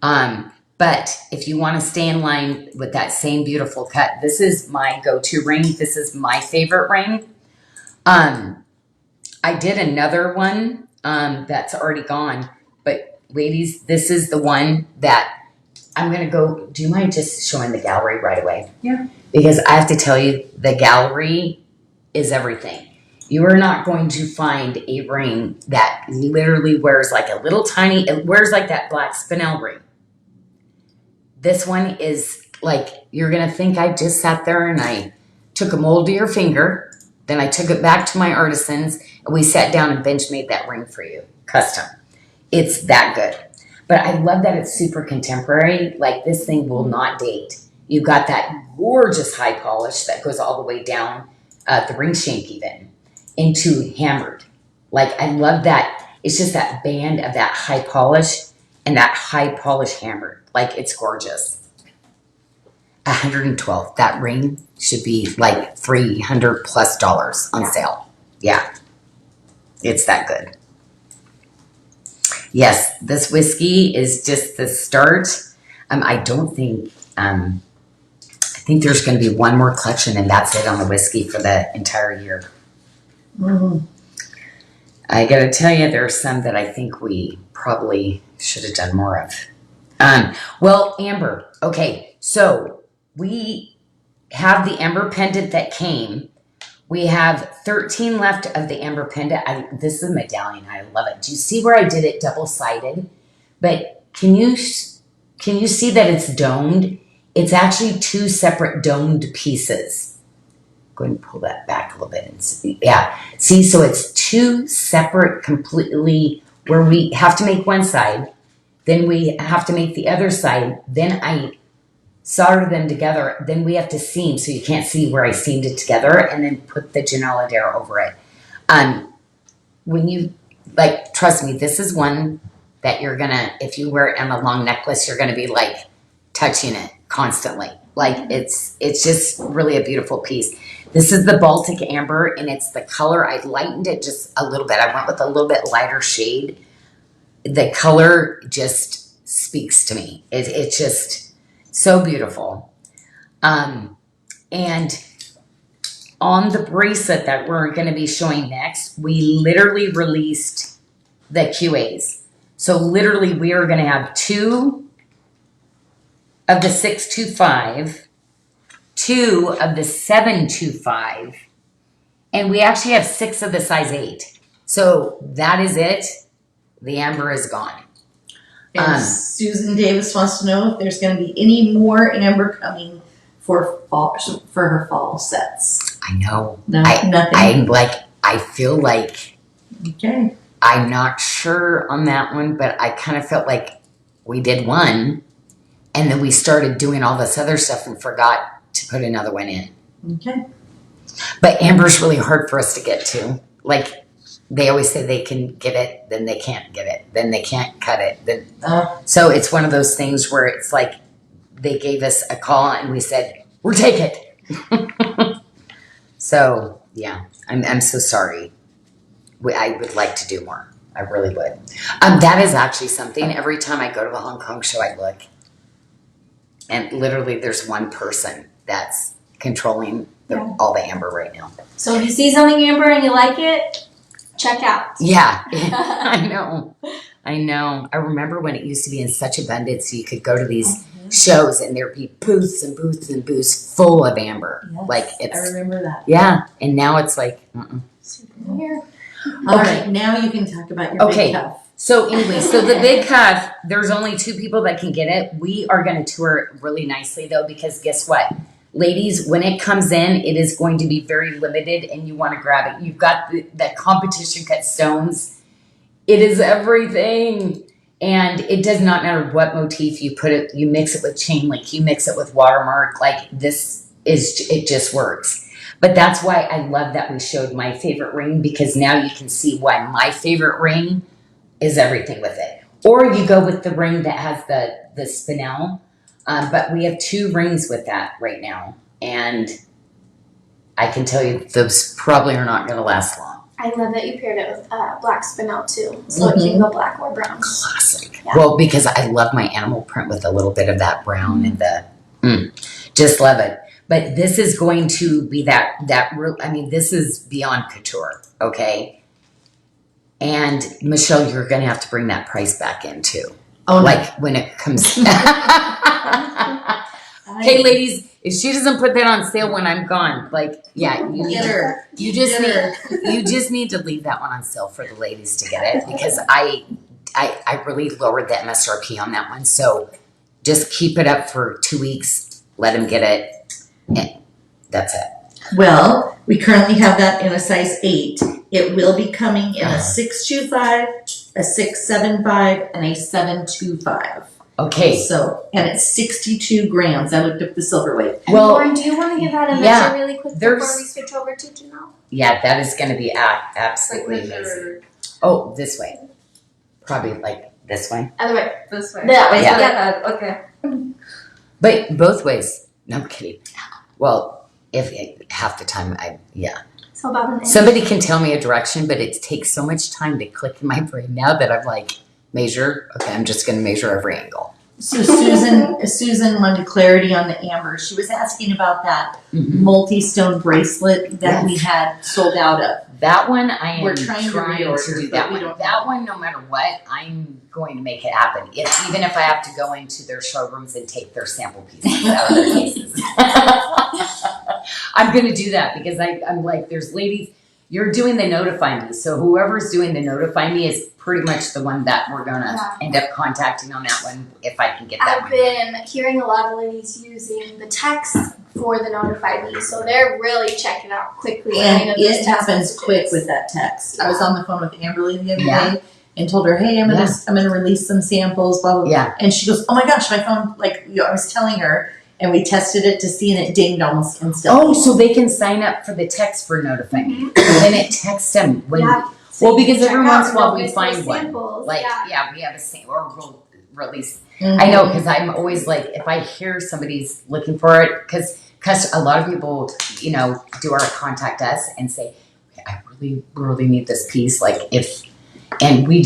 But if you want to stay in line with that same beautiful cut, this is my go-to ring. This is my favorite ring. I did another one that's already gone. But ladies, this is the one that I'm going to go. Do you mind just showing the gallery right away? Yeah. Because I have to tell you, the gallery is everything. You are not going to find a ring that literally wears like a little tiny, it wears like that black spinel ring. This one is like, you're going to think I just sat there and I took a mold to your finger, then I took it back to my artisans, and we sat down and bench made that ring for you, custom. It's that good. But I love that it's super contemporary. Like, this thing will not date. You've got that gorgeous high polish that goes all the way down the ring shank even into hammered. Like, I love that. It's just that band of that high polish and that high polish hammered. Like, it's gorgeous. 112. That ring should be like $300+ on sale. Yeah. It's that good. Yes, this whiskey is just the start. I don't think, I think there's going to be one more collection and that's it on the whiskey for the entire year. Mm-hmm. I got to tell you, there are some that I think we probably should have done more of. Well, Amber, okay, so we have the amber pendant that came. We have 13 left of the amber pendant. This is a medallion. I love it. Do you see where I did it double-sided? But can you see that it's domed? It's actually two separate domed pieces. Go ahead and pull that back a little bit and see. Yeah. See, so it's two separate completely, where we have to make one side, then we have to make the other side, then I solder them together, then we have to seam, so you can't see where I seamed it together, and then put the Janyl Adair over it. When you, like, trust me, this is one that you're gonna, if you wear it on a long necklace, you're gonna be like touching it constantly. Like, it's just really a beautiful piece. This is the Baltic Amber, and it's the color, I lightened it just a little bit. I went with a little bit lighter shade. The color just speaks to me. It's just so beautiful. And on the bracelet that we're going to be showing next, we literally released the QAs. So literally we are going to have 2 of the 625, 2 of the 725, and we actually have 6 of the size 8. So that is it. The amber is gone. And Susan Davis wants to know if there's going to be any more amber coming for her fall sets. I know. No, nothing. I feel like Okay. I'm not sure on that one, but I kind of felt like we did one, and then we started doing all this other stuff and forgot to put another one in. Okay. But amber's really hard for us to get to. Like, they always say they can get it, then they can't get it, then they can't cut it. Then so it's one of those things where it's like they gave us a call and we said, we'll take it. So yeah, I'm so sorry. I would like to do more. I really would. That is actually something. Every time I go to the Hong Kong show, I look, and literally there's one person that's controlling all the amber right now. So if you see something amber and you like it, check out. Yeah, I know. I remember when it used to be in such abundance, you could go to these shows and there'd be booths and booths and booths full of amber. Yes, like it's, I remember that. Yeah, and now it's like, Super here. All right, now you can talk about your big cuff. So anyway, so the big cuff, there's only 2 people that can get it. We are going to tour it really nicely though, because guess what? Ladies, when it comes in, it is going to be very limited and you want to grab it. You've got the competition cut stones. It is everything. And it does not matter what motif you put it, you mix it with chain link, you mix it with watermark, like it just works. But that's why I love that we showed my favorite ring, because now you can see why my favorite ring is everything with it. Or you go with the ring that has the spinel. But we have 2 rings with that right now. And I can tell you those probably are not going to last long. I love that you paired it with black spinel too. So it can go black or brown. Classic. Yeah. Well, because I love my animal print with a little bit of that brown and just love it. But this is going to be this is beyond couture, okay? And Michelle, you're going to have to bring that price back in too. Oh, like when it comes. Okay, ladies, if she doesn't put that on sale when I'm gone, you just need to leave that one on sale for the ladies to get it, because I really lowered the MSRP on that one. So just keep it up for 2 weeks, let them get it, and that's it. Well, we currently have that in a size 8. It will be coming in a 625, a 675, and a 725. Okay. So, and it's 62 grams. I looked up the silver weight. Well, Lauren, do you want to give out a measure really quick before we switch over to Janyl? Yeah, that is going to be absolutely amazing. Oh, this way. Probably like this way. Other way. This way. That way. Yeah. Okay. But both ways. No, I'm kidding. Well, if half the time So about an inch. Somebody can tell me a direction, but it takes so much time to click in my brain now that I'm like, measure. Okay, I'm just going to measure every angle. So Susan wanted clarity on the amber. She was asking about that Mhm. multi-stone bracelet that we had sold out of. That one, I am We're trying to reorder, do but that we one. don't That know. one, no matter what, I'm going to make it happen. Even if I have to go into their showrooms and take their sample pieces out of their cases. I'm going to do that because I'm like, there's ladies, you're doing the notify me. So whoever's doing the notify me is pretty much the one that we're going to end up contacting on that one if I can get that I've one. been hearing a lot of ladies using the text for the notify me, so they're really checking out quickly. I know And those it text happens messages. quick with that text. I was on the phone with Amberly the other Yeah. day and told her, hey, I'm gonna release some samples, blah, blah, blah. Yeah. And she goes, oh my gosh, my phone, like, I was telling her, and we tested it to see, and it dinged almost instantly. Oh, so they can sign up for the text for notify me. And then it texts them when. Yeah. Well, because Check every out once in a while and we they'll find miss one. samples. Like, yeah. we have a sample, or we'll release. Mhm. I know, because I'm always like, if I hear somebody's looking for it, because a lot of people, contact us and say, I really, really need this piece. Like, and we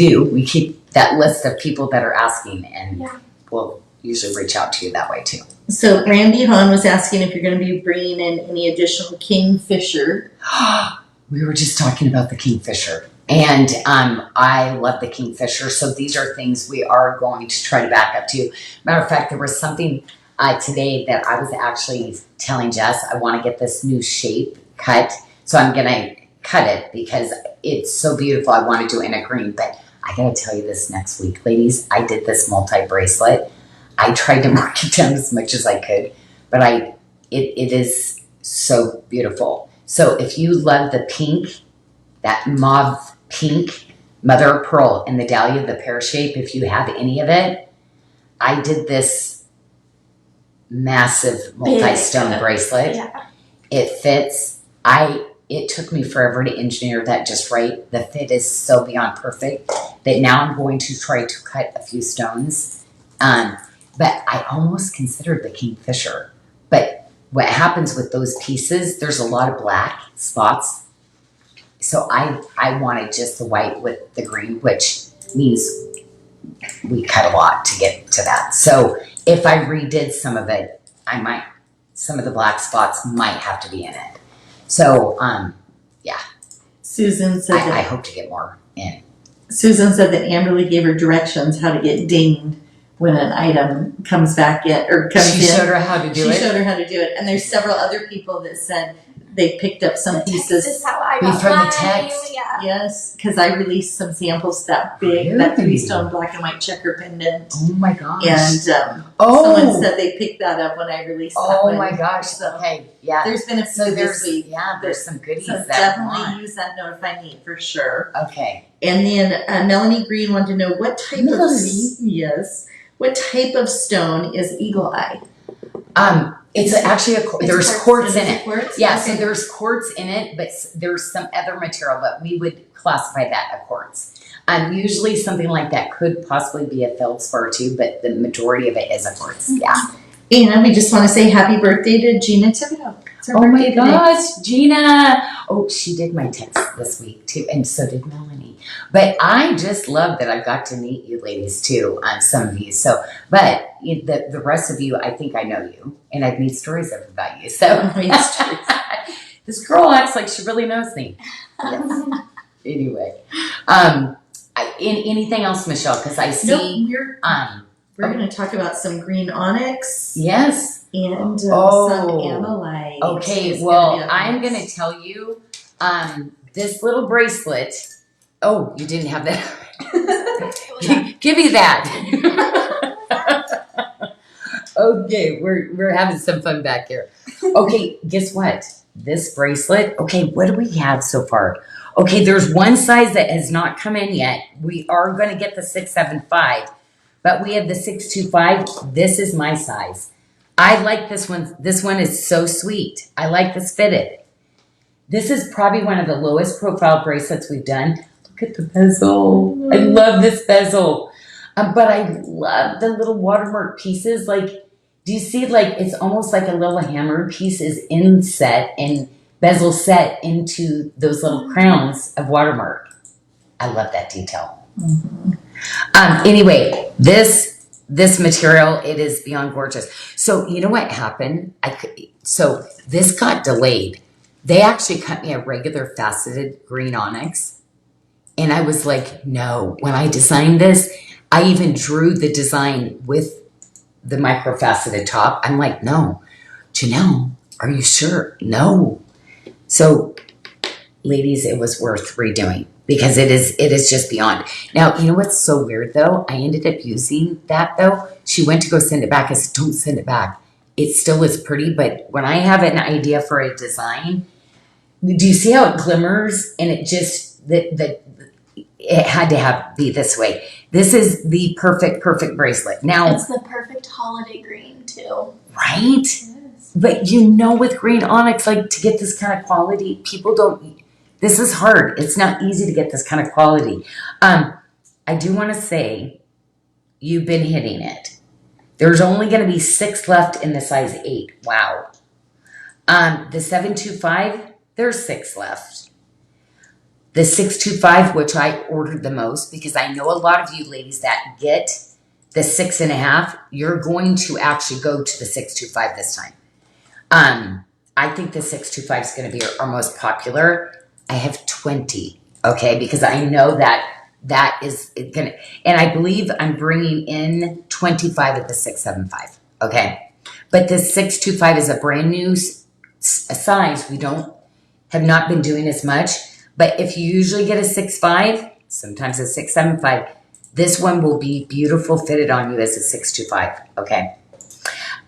keep that list of people that are asking, and we'll usually reach out to you that way too. So Randy Hahn was asking if you're going to be bringing in any additional kingfisher. We were just talking about the kingfisher, and I love the kingfisher. So these are things we are going to try to back up to. Matter of fact, there was something today that I was actually telling Jess, I want to get this new shape cut. So I'm going to cut it because it's so beautiful. I want to do it in a green, but I got to tell you this next week, ladies, I did this multi-bracelet. I tried to mark it down as much as I could, but it is so beautiful. So if you love the pink, that mauve pink, mother of pearl and the dahlia, the pear shape, if you have any of it, I did this massive multi-stone bracelet. Yeah. It fits. It took me forever to engineer that just right. The fit is so beyond perfect that now I'm going to try to cut a few stones. But I almost considered the kingfisher. But what happens with those pieces, there's a lot of black spots. So I wanted just the white with the green, which means we cut a lot to get to that. So if I redid some of it, some of the black spots might have to be in it. So, Susan said I that hope to get more in. Susan said that Amberly gave her directions how to get dinged when an item comes back in or comes in. She showed her how to do She it. showed her how to do it, and there's several other people that said they picked up some This pieces. is how I Be got from the mine. text. Yeah. Yes, because I released some samples that big, that Really? 3-stone black and white checker pendant, Oh my gosh. and someone said they picked that up when I released that Oh one. my gosh. So Okay. Yeah. there's been a few So this week. there's some goodies So that definitely want. use that notify me for sure. Okay. And then Melanie Green wanted to know what type Melanie? what type of stone is eagle eye? It's actually there's quartz in it. Quartz? Yeah, Okay. so there's quartz in it, but there's some other material, but we would classify that a quartz. Usually something like that could possibly be a feldspar too, but the majority of it is a quartz. Yeah. And we just want to say happy birthday to Gina Thibodeau. It's her Oh my birthday today. gosh, Gina. Oh, she did my text this week too, and so did Melanie. But I just love that I got to meet you ladies too, some of you. So, but the rest of you, I think I know you, and I've made stories about you. So, this girl acts like she really knows me. Yes. Anyway, anything else, Michelle? Because I see. Nope, we're going to talk about some green onyx Yes. and some ammolite. Okay, It's well, gonna be I'm nice. going to tell you this little bracelet. Oh, you didn't have that. Give me that. Okay, we're having some fun back here. Okay, guess what? This bracelet. Okay, what do we have so far? Okay, there's one size that has not come in yet. We are going to get the 675, but we have the 625. This is my size. I like this one. This one is so sweet. I like this fitted. This is probably one of the lowest profile bracelets we've done. Look at the bezel. I love this bezel. But I love the little watermark pieces. Like, do you see, like, it's almost like a little hammered piece is inset and bezel set into those little crowns of watermark. I love that detail. Mhm. Anyway, this this material, it is beyond gorgeous. So you know what happened? So this got delayed. They actually cut me a regular faceted green onyx. And I was like, no. When I designed this, I even drew the design with the microfaceted top. I'm like, no. Janyl, are you sure? No. So ladies, it was worth redoing because it is just beyond. Now, you know what's so weird though? I ended up using that though. She went to go send it back. I said, don't send it back. It still is pretty, but when I have an idea for a design, do you see how it glimmers? And it just, it had to be this way. This is the perfect bracelet. Now, It's the perfect holiday green too. right? Yes. But you know, with green onyx, like to get this kind of quality, people don't, this is hard. It's not easy to get this kind of quality. I do want to say you've been hitting it. There's only going to be 6 left in the size 8. Wow. The 725, there's 6 left. The 625, which I ordered the most because I know a lot of you ladies that get the 6.5, you're going to actually go to the 625 this time. I think the 625 is going to be our most popular. I have 20, okay, because I know that is going to, and I believe I'm bringing in 25 at the 675, okay? But the 625 is a brand new size. We have not been doing as much, but if you usually get a 6.5, sometimes a 6.75, this one will be beautiful fitted on you as a 6.25, okay?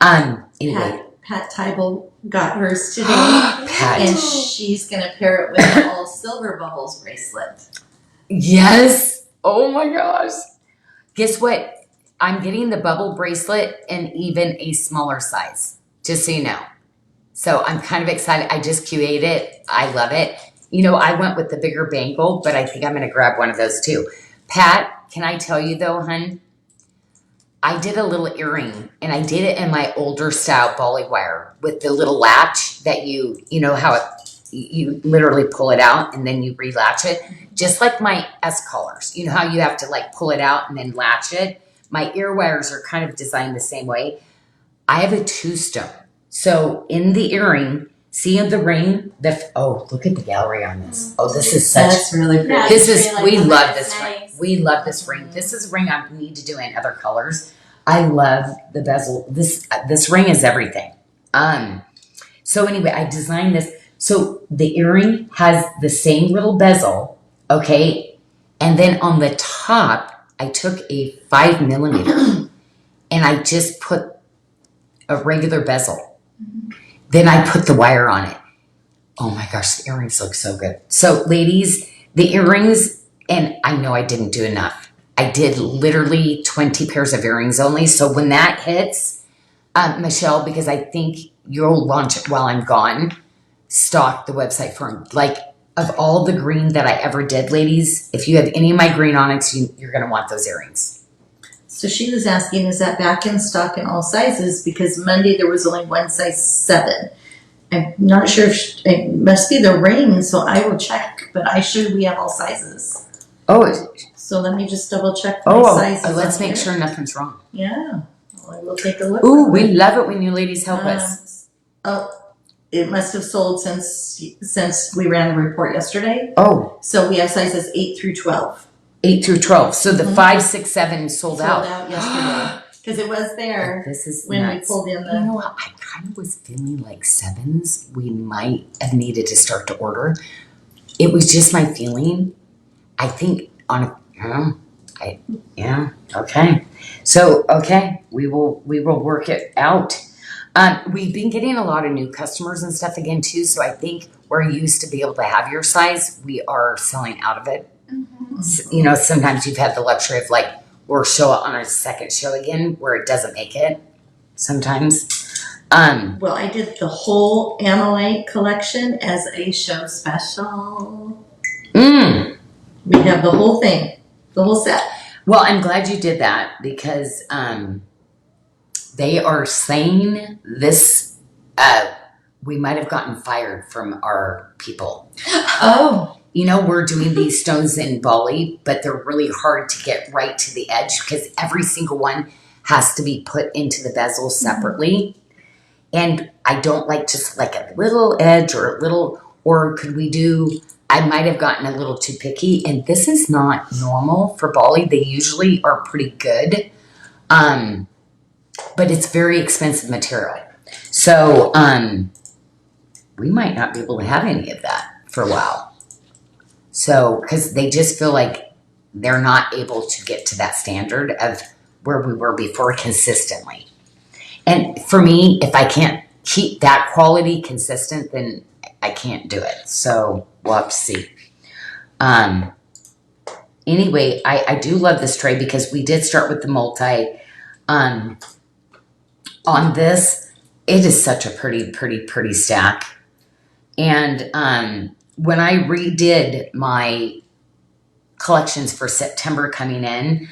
Anyway. Pat Tybal got hers today, Pat. and she's going to pair it with the all silver bubbles bracelet. Yes. Oh my gosh. Guess what? I'm getting the bubble bracelet in even a smaller size, just so you know. So I'm kind of excited. I just QA'd it. I love it. You know, I went with the bigger bangle, but I think I'm going to grab one of those too. Pat, can I tell you though, hun? I did a little earring, and I did it in my older style volley wire with the little latch that you know how you literally pull it out and then you relatch it, just like my S collars. You know how you have to like pull it out and then latch it? My ear wires are kind of designed the same way. I have a 2-stone. So in the earring, see in the ring, oh, look at the gallery on this. Oh, this is such, That's really pretty. Yeah. this is, Really we like love that. this It's ring. nice. We love this ring. This is a ring I need to do in other colors. I love the bezel. This ring is everything. So anyway, I designed this. So the earring has the same little bezel, okay? And then on the top, I took a 5mm and I just put a regular bezel. Then I put the wire on it. Oh my gosh, the earrings look so good. So ladies, the earrings, and I know I didn't do enough. I did literally 20 pairs of earrings only. So when that hits, Michelle, because I think you'll launch it while I'm gone, stock the website for them. Like, of all the green that I ever did, ladies, if you have any of my green onyx, you're going to want those earrings. So she was asking, is that back in stock in all sizes? Because Monday there was only one size 7. I'm not sure if it must be the ring, so I will check. But I sure we have all sizes. Oh, So let me just double check my sizes. let's on make here. sure nothing's wrong. Yeah, well, I will take a look. Ooh, we love it when you ladies help us. Oh, it must have sold since we ran the report yesterday. Oh, So we have sizes 8 through 12. 8 through 12. So the Mhm. 5, 6, 7 sold out. Sold out yesterday because it was there This is when nuts. we pulled in You the. know what? I kind of was feeling like 7s we might have needed to start to order. It was just my feeling. I think okay. So, okay, we will work it out. We've been getting a lot of new customers and stuff again too. So I think where you used to be able to have your size, we are selling out of it. You know, sometimes you've had the luxury of like, we'll show it on a second show again where it doesn't make it sometimes. Well, I did the whole Ammonite collection as a show special. We have the whole thing, the whole set. Well, I'm glad you did that because they are saying this, we might have gotten fired from our people. Oh. You know, we're doing these stones in Bali, but they're really hard to get right to the edge because every single one has to be put into the bezel separately. And I don't like just like a little edge or a little, or could we do, I might have gotten a little too picky, and this is not normal for Bali. They usually are pretty good. But it's very expensive material. So, we might not be able to have any of that for a while. So, because they just feel like they're not able to get to that standard of where we were before consistently. And for me, if I can't keep that quality consistent, then I can't do it. So we'll have to see. Anyway, I do love this tray because we did start with the multi. On this, it is such a pretty stack. And when I redid my collections for September coming in,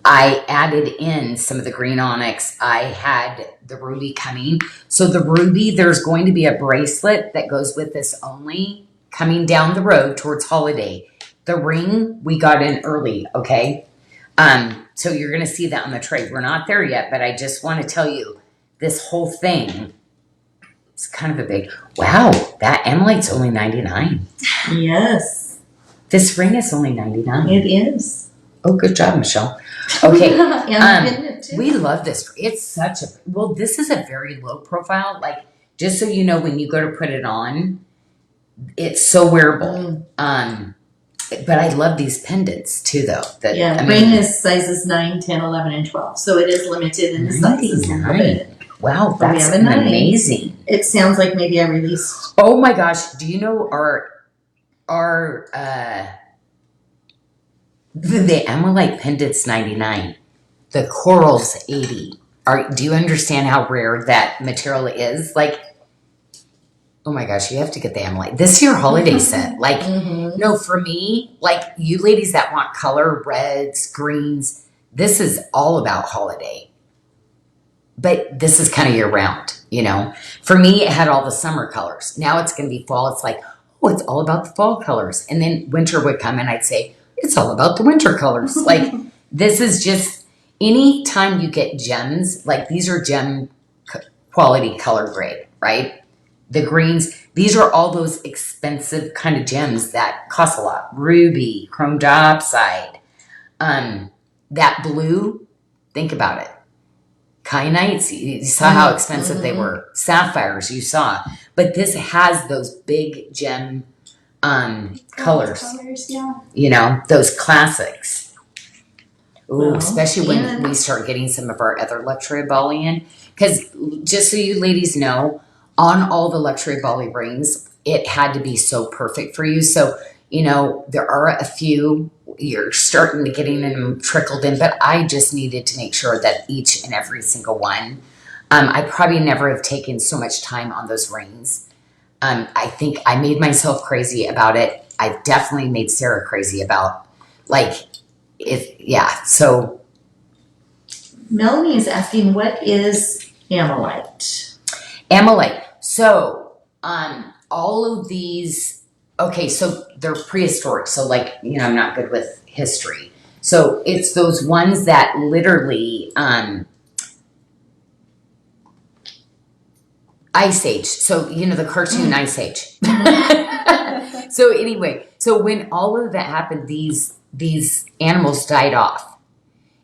I added in some of the green onyx. I had the ruby coming. So the ruby, there's going to be a bracelet that goes with this only coming down the road towards holiday. The ring, we got in early, okay? So you're going to see that on the tray. We're not there yet, but I just want to tell you, this whole thing is kind of a big, wow, that amolite's only $99. Yes, This ring is only $99. it is. Oh, good job, Michelle. Okay. And pendant too. We love this. It's such a, well, this is a very low profile. Like, just so you know, when you go to put it on, it's so wearable. But I love these pendants too, though. That, Yeah, I ring mean, is sizes 9, 10, 11, and 12. So it is limited in the sizes a little bit. wow, But we that's have a 9. amazing. It sounds like maybe I released. Oh my gosh, do you know the Amolite pendants 99, the corals 80. Do you understand how rare that material is? Like, oh my gosh, you have to get the Amolite. This year holiday set. Like, no, for me, like you ladies that want color, reds, greens, this is all about holiday. But this is kind of year round, you know. For me, it had all the summer colors. Now it's going to be fall. It's like, oh, it's all about the fall colors. And then winter would come and I'd say, it's all about the winter colors. Like, this is just, any time you get gems, like these are gem quality color grade, right? The greens, these are all those expensive kind of gems that cost a lot. Ruby, chrome diopside, that blue, think about it. Kyanites, you saw how expensive they were. Sapphires, you saw. But this has those big gem colors, yeah. you know, those classics. Ooh, Well, especially when and- we start getting some of our other luxury Bali in. Because just so you ladies know, on all the luxury Bali rings, it had to be so perfect for you. So, you know, there are a few, you're starting to getting them trickled in, but I just needed to make sure that each and every single one, I probably never have taken so much time on those rings. I think I made myself crazy about it. I've definitely made Sarah crazy about, like, it. Yeah. So Melanie is asking, what is amolite? Amolite. So, all of these, okay, so they're prehistoric. So, like, you know, I'm not good with history. So it's those ones that literally, Ice Age. So, you know, the cartoon Ice Age. So anyway, so when all of that happened, these animals died off.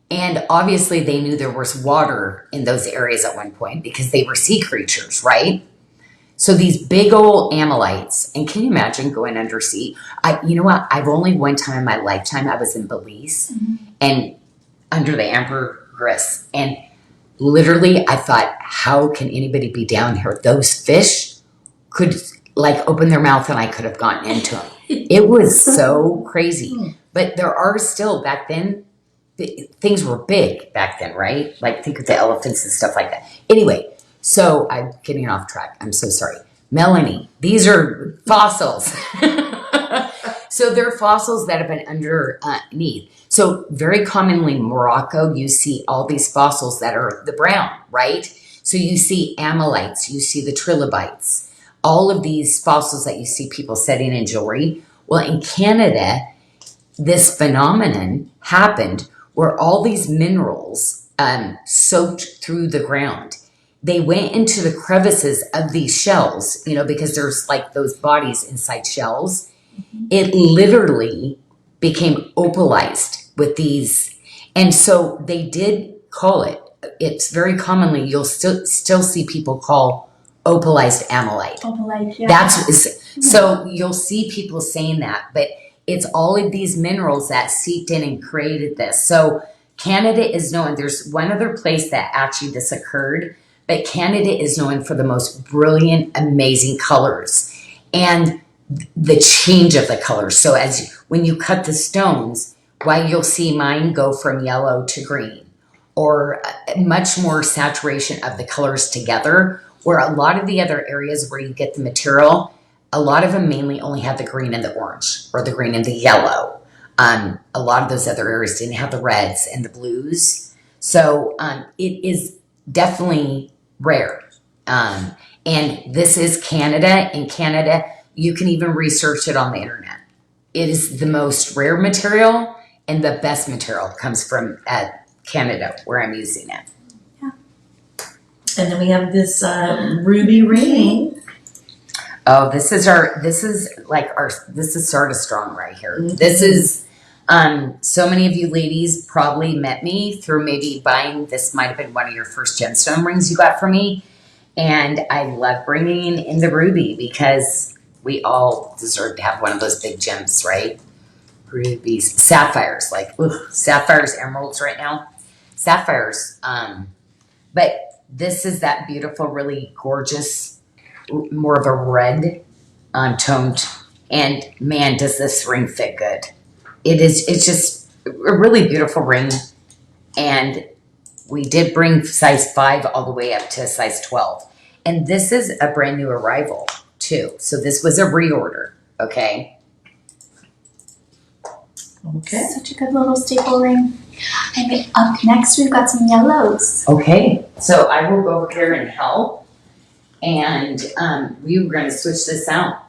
And obviously they knew there was water in those areas at one point because they were sea creatures, right? So these big old amolites, and can you imagine going undersea? You know what? I've only one time in my lifetime, I was in Belize and under the ambergris, and literally I thought, how can anybody be down here? Those fish could like open their mouth and I could have gotten into them. It was so crazy. But there are still, back then, things were big back then, right? Like think of the elephants and stuff like that. Anyway, so I'm getting off track. I'm so sorry. Melanie, these are fossils. So they're fossils that have been underneath. So very commonly in Morocco, you see all these fossils that are the brown, right? So you see amolites, you see the trilobites, all of these fossils that you see people setting in jewelry. Well, in Canada, this phenomenon happened where all these minerals soaked through the ground. They went into the crevices of these shells, you know, because there's like those bodies inside shells. It literally became opalized with these. And so they did call it, it's very commonly, you'll still see people call opalized amylite. Opalite, yeah. So you'll see people saying that, but it's all of these minerals that seeped in and created this. So Canada is known, there's one other place that actually this occurred, but Canada is known for the most brilliant, amazing colors and the change of the colors. So when you cut the stones, why you'll see mine go from yellow to green, or much more saturation of the colors together, where a lot of the other areas where you get the material, a lot of them mainly only have the green and the orange, or the green and the yellow. A lot of those other areas didn't have the reds and the blues. So it is definitely rare. And this is Canada. In Canada, you can even research it on the internet. It is the most rare material, and the best material comes from Canada, where I'm using it. And then we have this ruby ring. Oh, this is Sarda Strong right here. Mm-hmm. This is, so many of you ladies probably met me through maybe buying, this might have been one of your first gemstone rings you got from me. And I love bringing in the ruby because we all deserve to have one of those big gems, right? Rubies, sapphires, sapphires, emeralds right now. Sapphires, but this is that beautiful, really gorgeous, more of a red toned, and man, does this ring fit good. It's just a really beautiful ring, and we did bring size 5 all the way up to size 12. And this is a brand new arrival too. So this was a reorder, okay? Okay. Such a good little staple ring. And up next, we've got some yellows. Okay, so I will go over here and help. And we were going to switch this out.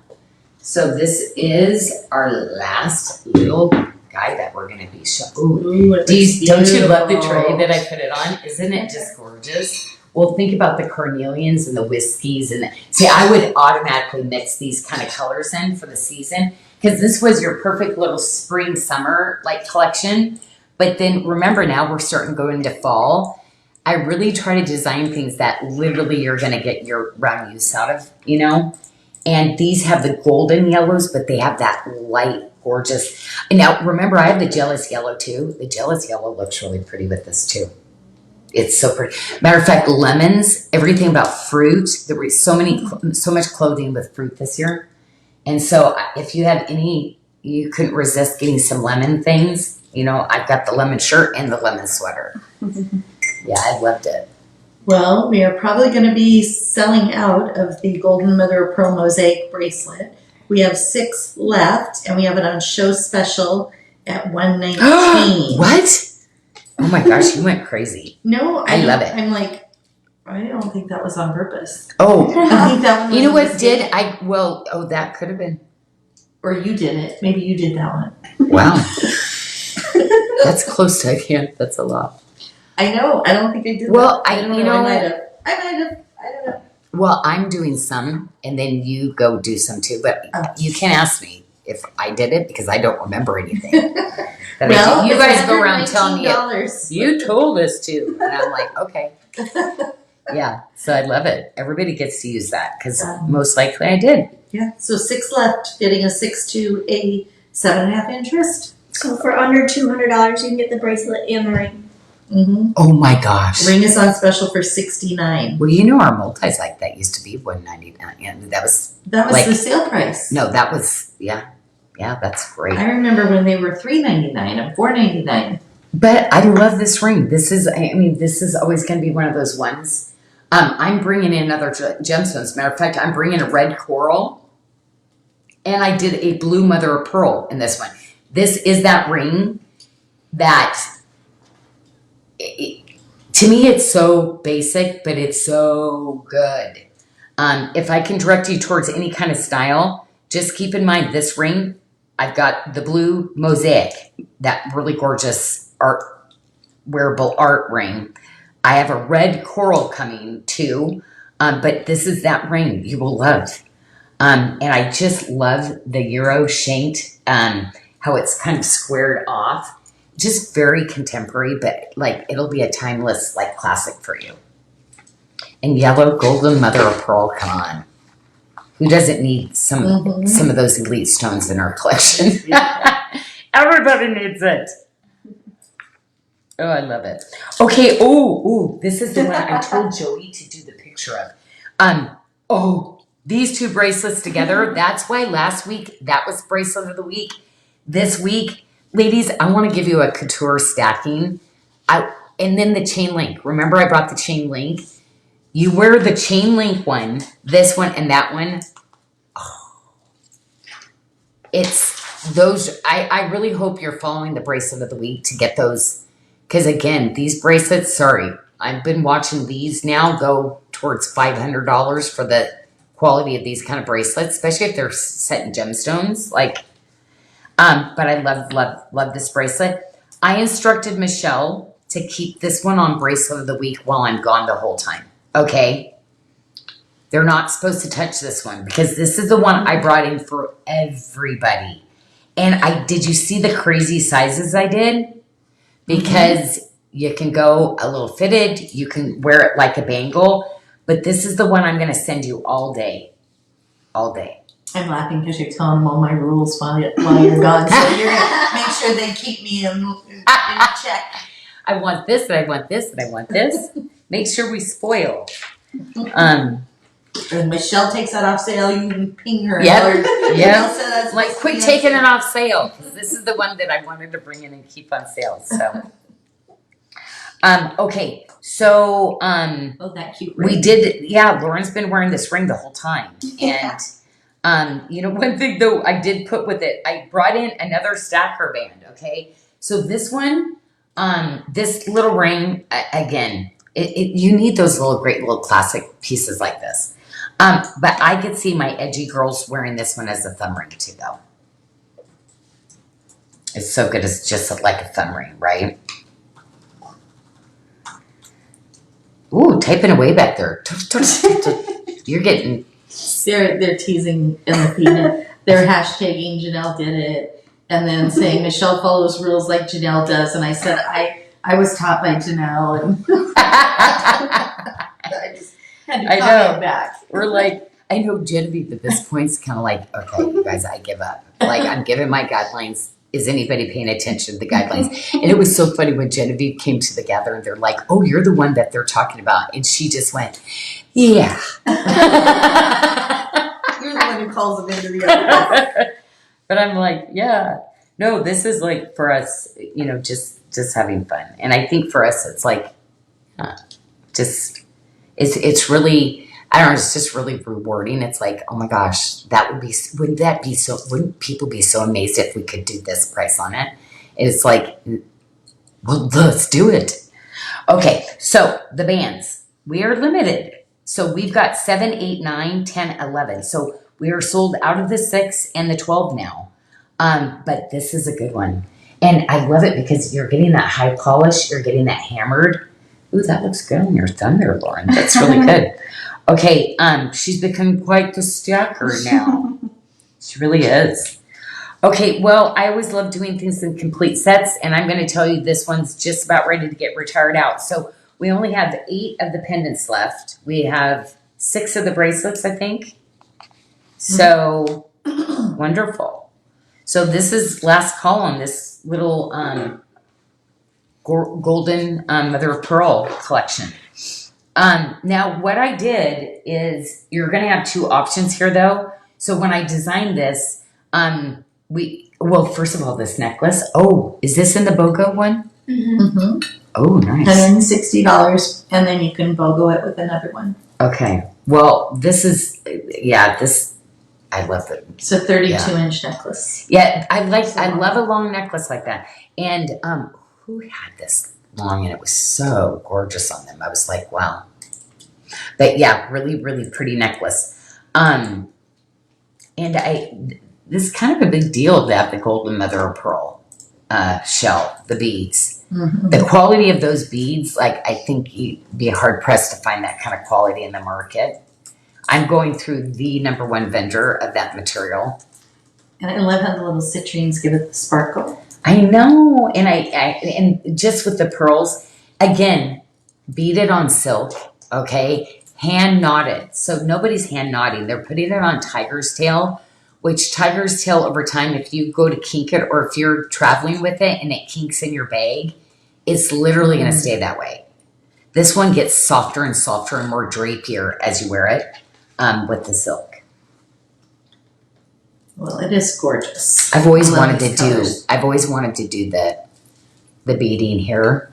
So this is our last little guy that we're going to be showing. Ooh, Don't you love the tray that I put it on? Isn't it just gorgeous? Well, think about the Carnelians and the whiskeys. See, I would automatically mix these kind of colors in for the season, because this was your perfect little spring, summer collection. But then remember, now we're starting to go into fall. I really try to design things that literally you're going to get your round use out of, you know? And these have the golden yellows, but they have that light, gorgeous. And now remember, I have the jealous yellow too. The jealous yellow looks really pretty with this too. It's so pretty. Matter of fact, lemons, everything about fruit. There was so much clothing with fruit this year. And so if you have you couldn't resist getting some lemon things. You know, I've got the lemon shirt and the lemon sweater. Yeah, I loved it. Well, we are probably going to be selling out of the Golden Mother of Pearl Mosaic bracelet. We have 6 left, and we have it on show special at $119. What? Oh my gosh, you went crazy. No, I love it. I'm like, I don't think that was on purpose. Oh, I think that one was you know a what mistake. that could have been. Or you did it. Maybe you did that one. Wow. That's close to, that's a lot. I know. I don't think I did Well, that. I don't you know. know- I might have. I don't know. Well, I'm doing some, and then you go do some too. But you can ask me if I did it, because I don't remember anything. Well, you it's guys go around telling me $119. you told us to, and I'm like, okay, yeah. So I love it. Everybody gets to use that because most likely I did. Yeah. So 6 left, fitting a 6 to a 7.5 inch wrist. So for under $200, you can get the bracelet and the ring. Mm-hmm. Oh my gosh. Ring is on special for $69. Well, you know our multis like that used to be $199. And that was the sale price. no, that was yeah, that's great. I remember when they were $3.99 and $4.99. But I love this ring. This is always going to be one of those ones. I'm bringing in another gemstones. Matter of fact, I'm bringing a red coral, and I did a blue mother of pearl in this one. This is that ring that, to me, it's so basic, but it's so good. If I can direct you towards any kind of style, just keep in mind this ring. I've got the blue mosaic, that really gorgeous art wearable art ring. I have a red coral coming too, but this is that ring you will love. And I just love the Euro shanked, how it's kind of squared off. Just very contemporary, but like it'll be a timeless like classic for you. And yellow golden mother of pearl, come on. Who doesn't need some of those elite stones in our collection? Everybody needs it. Oh, I love it. Okay, this is the one I told Joey to do the picture of. These two bracelets together, that's why last week that was bracelet of the week. This week, ladies, I want to give you a couture stacking. And then the chain link. Remember I brought the chain link? You wear the chain link one, this one, and that one. It's those. I really hope you're following the bracelet of the week to get those. Because again, these bracelets, sorry, I've been watching these now go towards $500 for the quality of these kind of bracelets, especially if they're set in gemstones. But I love this bracelet. I instructed Michelle to keep this one on bracelet of the week while I'm gone the whole time. Okay? They're not supposed to touch this one because this is the one I brought in for everybody. And did you see the crazy sizes I did? Because you can go a little fitted, you can wear it like a bangle, but this is the one I'm going to send you all day. All day. I'm laughing because you're telling them all my rules while you're gone. So you're going to make sure they keep me in check. I want this, and I want this, and I want this. Make sure we spoil. When Michelle takes that off sale, you can ping her. Yep. Like, quit taking it off sale, because this is the one that I wanted to bring in and keep on sale. So, okay. So, that cute ring. We did. Yeah, Lauren's been wearing this ring the whole time, and one thing though I did put with it, I brought in another stacker band. Okay, so this one, this little ring again. You need those great little classic pieces like this. But I could see my edgy girls wearing this one as a thumb ring too, though. It's so good. It's just like a thumb ring, right? Ooh, typing away back there. You're getting... They're teasing in the feed. They're hashtagging Janyl did it. And then saying Michelle follows rules like Janyl does. And I said, I was taught by Janyl. And I just had to comment back. We're like, I know Genevieve at this point is kind of like, okay, you guys, I give up. Like, I'm giving my guidelines. Is anybody paying attention to the guidelines? And it was so funny when Genevieve came to the gathering. They're like, oh, you're the one that they're talking about. And she just went, yeah. You're the one who calls them into the office. But I'm like, yeah. No, this is like for us, just having fun. And I think for us, it's like, it's really, I don't know, it's just really rewarding. It's like, oh my gosh, wouldn't people be so amazed if we could do this price on it? It's like, well, let's do it. Okay, so the bands, we are limited. So we've got 7, 8, 9, 10, 11. So we are sold out of the 6 and the 12 now. But this is a good one. And I love it because you're getting that high polish, you're getting that hammered. Ooh, that looks good on your thumb there, Lauren. That's really good. Okay, she's become quite the stacker now. She really is. Okay, well, I always love doing things in complete sets, and I'm going to tell you this one's just about ready to get retired out. So we only have 8 of the pendants left. We have 6 of the bracelets, I think. So, wonderful. So this is last call on this little golden mother of pearl collection. Now what I did is, you're going to have 2 options here though. So when I designed this, first of all, this necklace. Oh, is this in the BOGO one? Mm-hmm. Oh, nice. $160, and then you can BOGO it with another one. Okay. Well, this is, I love it. It's a 32-inch necklace. Yeah, I love a long necklace like that. And who had this long, and it was so gorgeous on them. I was like, wow. But yeah, really, really pretty necklace. And this is kind of a big deal to have the golden mother of pearl. shell, the beads. Mhm. The quality of those beads, like I think you'd be hard pressed to find that kind of quality in the market. I'm going through the #1 vendor of that material. And I love how the little citrines give it the sparkle. I know, and and just with the pearls, again, beaded on silk, okay, hand knotted. So nobody's hand knotting. They're putting it on tiger's tail, which tiger's tail over time, if you go to kink it or if you're traveling with it and it kinks in your bag, it's literally going to stay that way. This one gets softer and softer and more drapier as you wear it with the silk. Well, it is gorgeous. I've always I love wanted these to colors. do the beading here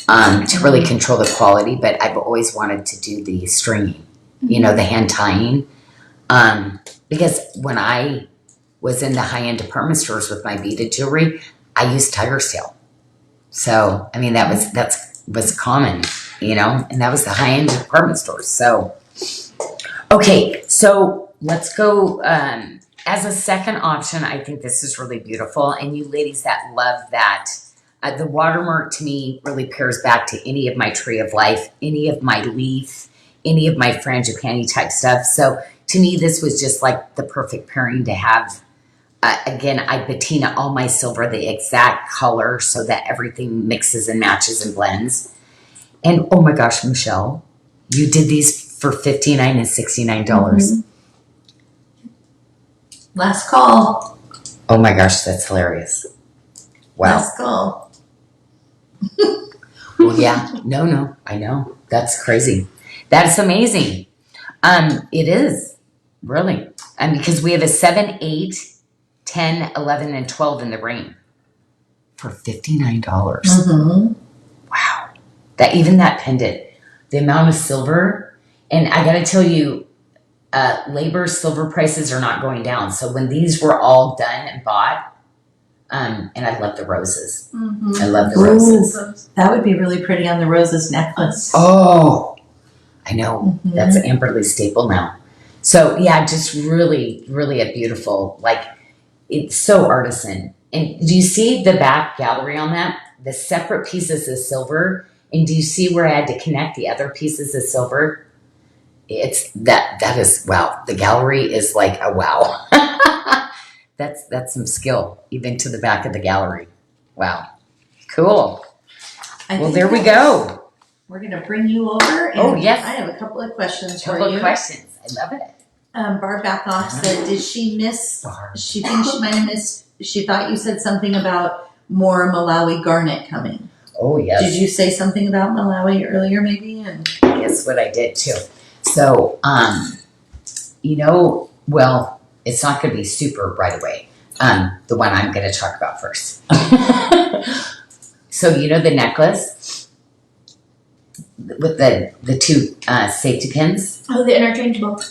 to really control the quality, but I've always wanted to do the stringing, you know, the hand tying. Because when I was in the high-end department stores with my beaded jewelry, I used tiger's tail. So, I mean, that was common, you know, and that was the high-end department stores. So, okay, so let's go, as a second option, I think this is really beautiful. And you ladies that love that, the watermark to me really pairs back to any of my tree of life, any of my leaf, any of my frangipani type stuff. So to me, this was just like the perfect pairing to have. Again, I patina all my silver the exact color so that everything mixes and matches and blends. And oh my gosh, Michelle, you did these for $59 and $69. Mhm. Last call. Oh my gosh, that's hilarious. Wow. Last call. Well, yeah. No, I know. That's crazy. That's amazing. It is, really. Because we have a 7, 8, 10, 11, and 12 in the ring for $59. Mm-hmm. Wow. Even that pendant, the amount of silver, and I gotta tell you, labor silver prices are not going down. So when these were all done and bought, and I love the roses. Mm-hmm. I love the Ooh. roses. That would be really pretty on the roses necklace. Oh, I know. Mhm. That's an Amberley staple now. So yeah, just really, really a beautiful, like, it's so artisan. And do you see the back gallery on that? The separate pieces of silver. And do you see where I had to connect the other pieces of silver? It's that is wow. The gallery is like a wow. That's some skill, even to the back of the gallery. Wow. Cool. I Well, think there we that go. We're going to bring you over. And Oh, yes. I have a couple of questions for Couple you. of questions. I love it. Barb Backoff said, did she miss, Barb. she thinks she might have missed, she thought you said something about more Malawi garnet coming. Oh, yes. Did you say something about Malawi earlier maybe? And Guess what I did too. So, you know, well, it's not going to be super right away. The one I'm going to talk about first. So, you know, the necklace with the two safety pins. Oh, the interchangeable.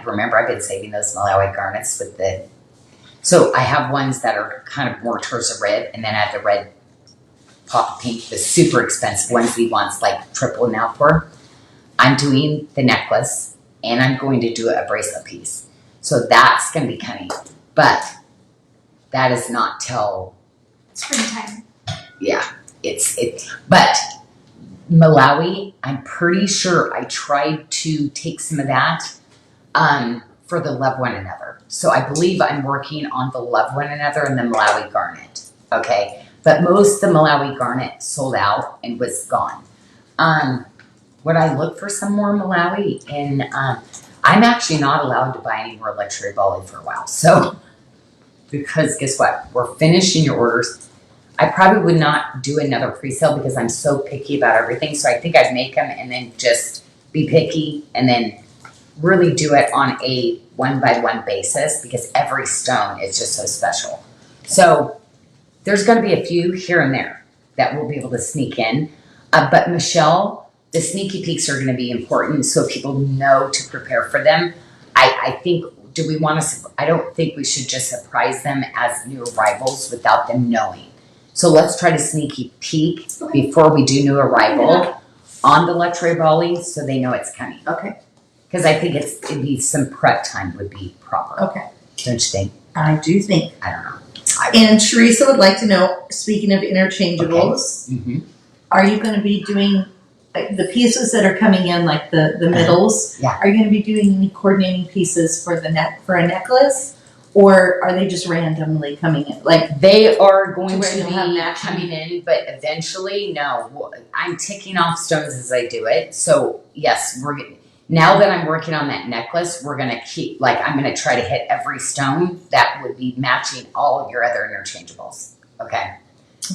Remember I've been saving those Malawi garnets so I have ones that are kind of more towards the red, and then I have the red pop of pink, the super expensive ones he wants like triple now for. I'm doing the necklace, and I'm going to do a bracelet piece. So that's going to be coming. But that is not till, Springtime. yeah, but Malawi, I'm pretty sure I tried to take some of that for the Love One Another. So I believe I'm working on the Love One Another and the Malawi garnet. Okay. But most of the Malawi garnet sold out and was gone. Would I look for some more Malawi? And I'm actually not allowed to buy any more luxury Bali for a while. So, because guess what? We're finishing your orders. I probably would not do another pre-sale because I'm so picky about everything. So I think I'd make them and then just be picky and then really do it on a one-by-one basis because every stone is just so special. So there's going to be a few here and there that we'll be able to sneak in. But Michelle, the sneaky peeks are going to be important so people know to prepare for them. I think, I don't think we should just surprise them as new arrivals without them knowing. So let's try to sneaky peek before we do new arrival on the luxury Bali so they know it's coming. okay. Because I think it'd be some prep time would be proper. Okay. Don't you think? I do think. I don't know. And Teresa would like to know, speaking of interchangeables, are you going to be doing like the pieces that are coming in, like the middles? Yeah. Are you going to be doing any coordinating pieces for the neck for a necklace, or are they just randomly coming in? Like They are going where to you'll have be matching? coming in, but eventually, no. I'm ticking off stones as I do it. So yes, now that I'm working on that necklace, we're gonna keep I'm gonna try to hit every stone that would be matching all of your other interchangeables. Okay.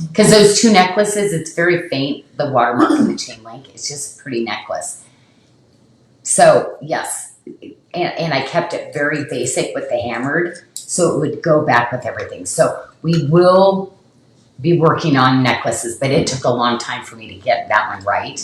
Because those two necklaces, it's very faint, the watermark and the chain link. It's just a pretty necklace. So, yes. And I kept it very basic with the hammered, so it would go back with everything. So, we will be working on necklaces, but it took a long time for me to get that one right.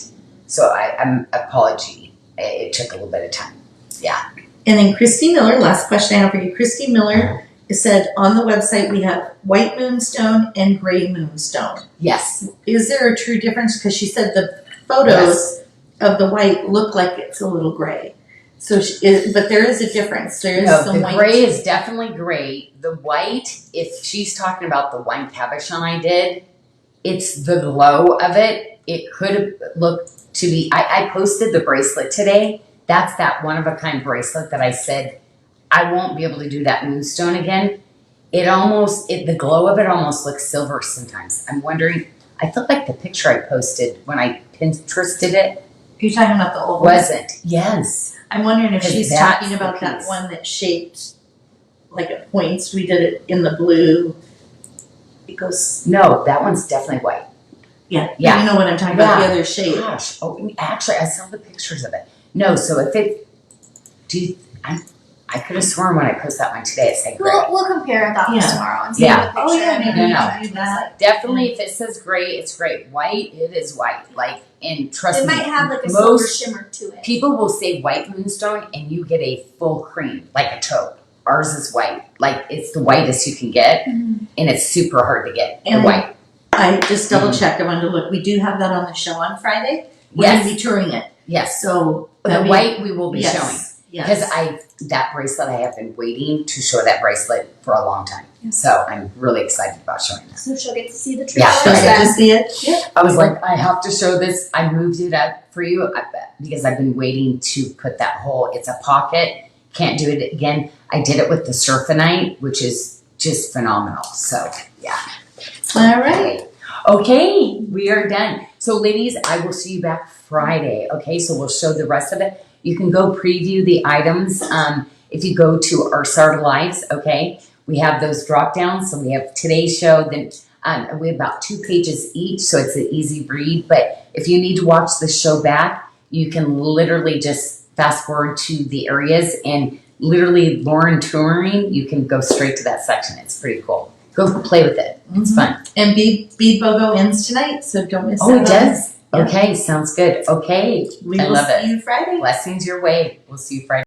So, I'm apology. It took a little bit of time. Yeah. And then Christy Miller, last question I have for you. Christy Miller said on the website we have white moonstone and gray moonstone. Yes. Is there a true difference? Because she said the photos of the white look like it's a little gray. So, but there is a difference. There is some the white. gray is definitely gray. The white, if she's talking about the wine cabochon I did, it's the glow of it. It could look to be. I posted the bracelet today. That's that one of a kind bracelet that I said I won't be able to do that moonstone again. The glow of it almost looks silver sometimes. I'm wondering, I felt like the picture I posted when I Pinterested it You're talking about the old one? wasn't. Yes. I'm wondering if Because she's that's talking about the that piece. one that shaped like it points. We did it in the blue. It goes. No, that one's definitely white. Yeah. Yeah. You know what I'm talking about? The Yeah. other shape. Gosh. Oh, actually, I saw the pictures of it. No, so if it, I could have sworn when I posted that one today, it said gray. We'll compare that Yeah. tomorrow and see Yeah. the picture. Oh yeah, maybe No, we no. can do that. Definitely, if it says gray, it's gray. White, it is white. And trust It me, might have like a silver most shimmer to it. people will say white moonstone, and you get a full cream, like a taupe. Ours is white. It's the whitest you can get, and it's super hard to get. The And white. I just double checked. I wanted to look. We do have that on the show on Friday. We're going to be touring it. Yes. So The white we will be yes, showing. Yes. Because that bracelet, I have been waiting to show that bracelet for a long time. So I'm really excited about showing that. So she'll get to see the true Yeah, So colors you right. then. just see it. Yeah. I was like, I have to show this. I moved it up for you because I've been waiting to put that whole, it's a pocket. Can't do it again. I did it with the surfinite, which is just phenomenal. So, yeah. All right. Okay, we are done. So, ladies, I will see you back Friday. Okay, so we'll show the rest of it. You can go preview the items if you go to our Sarda Lives. Okay, we have those drop downs. So we have today's show. Then we have about 2 pages each, so it's an easy read. But if you need to watch the show back, you can literally just fast forward to the areas and literally Lauren touring. You can go straight to that section. It's pretty cool. Go play with it. It's fun. And Bead BOGO ends tonight, so don't miss Oh, out it on does? Okay, sounds good. Okay, We I will love see it. you Friday. Blessings your way. We'll see you Friday.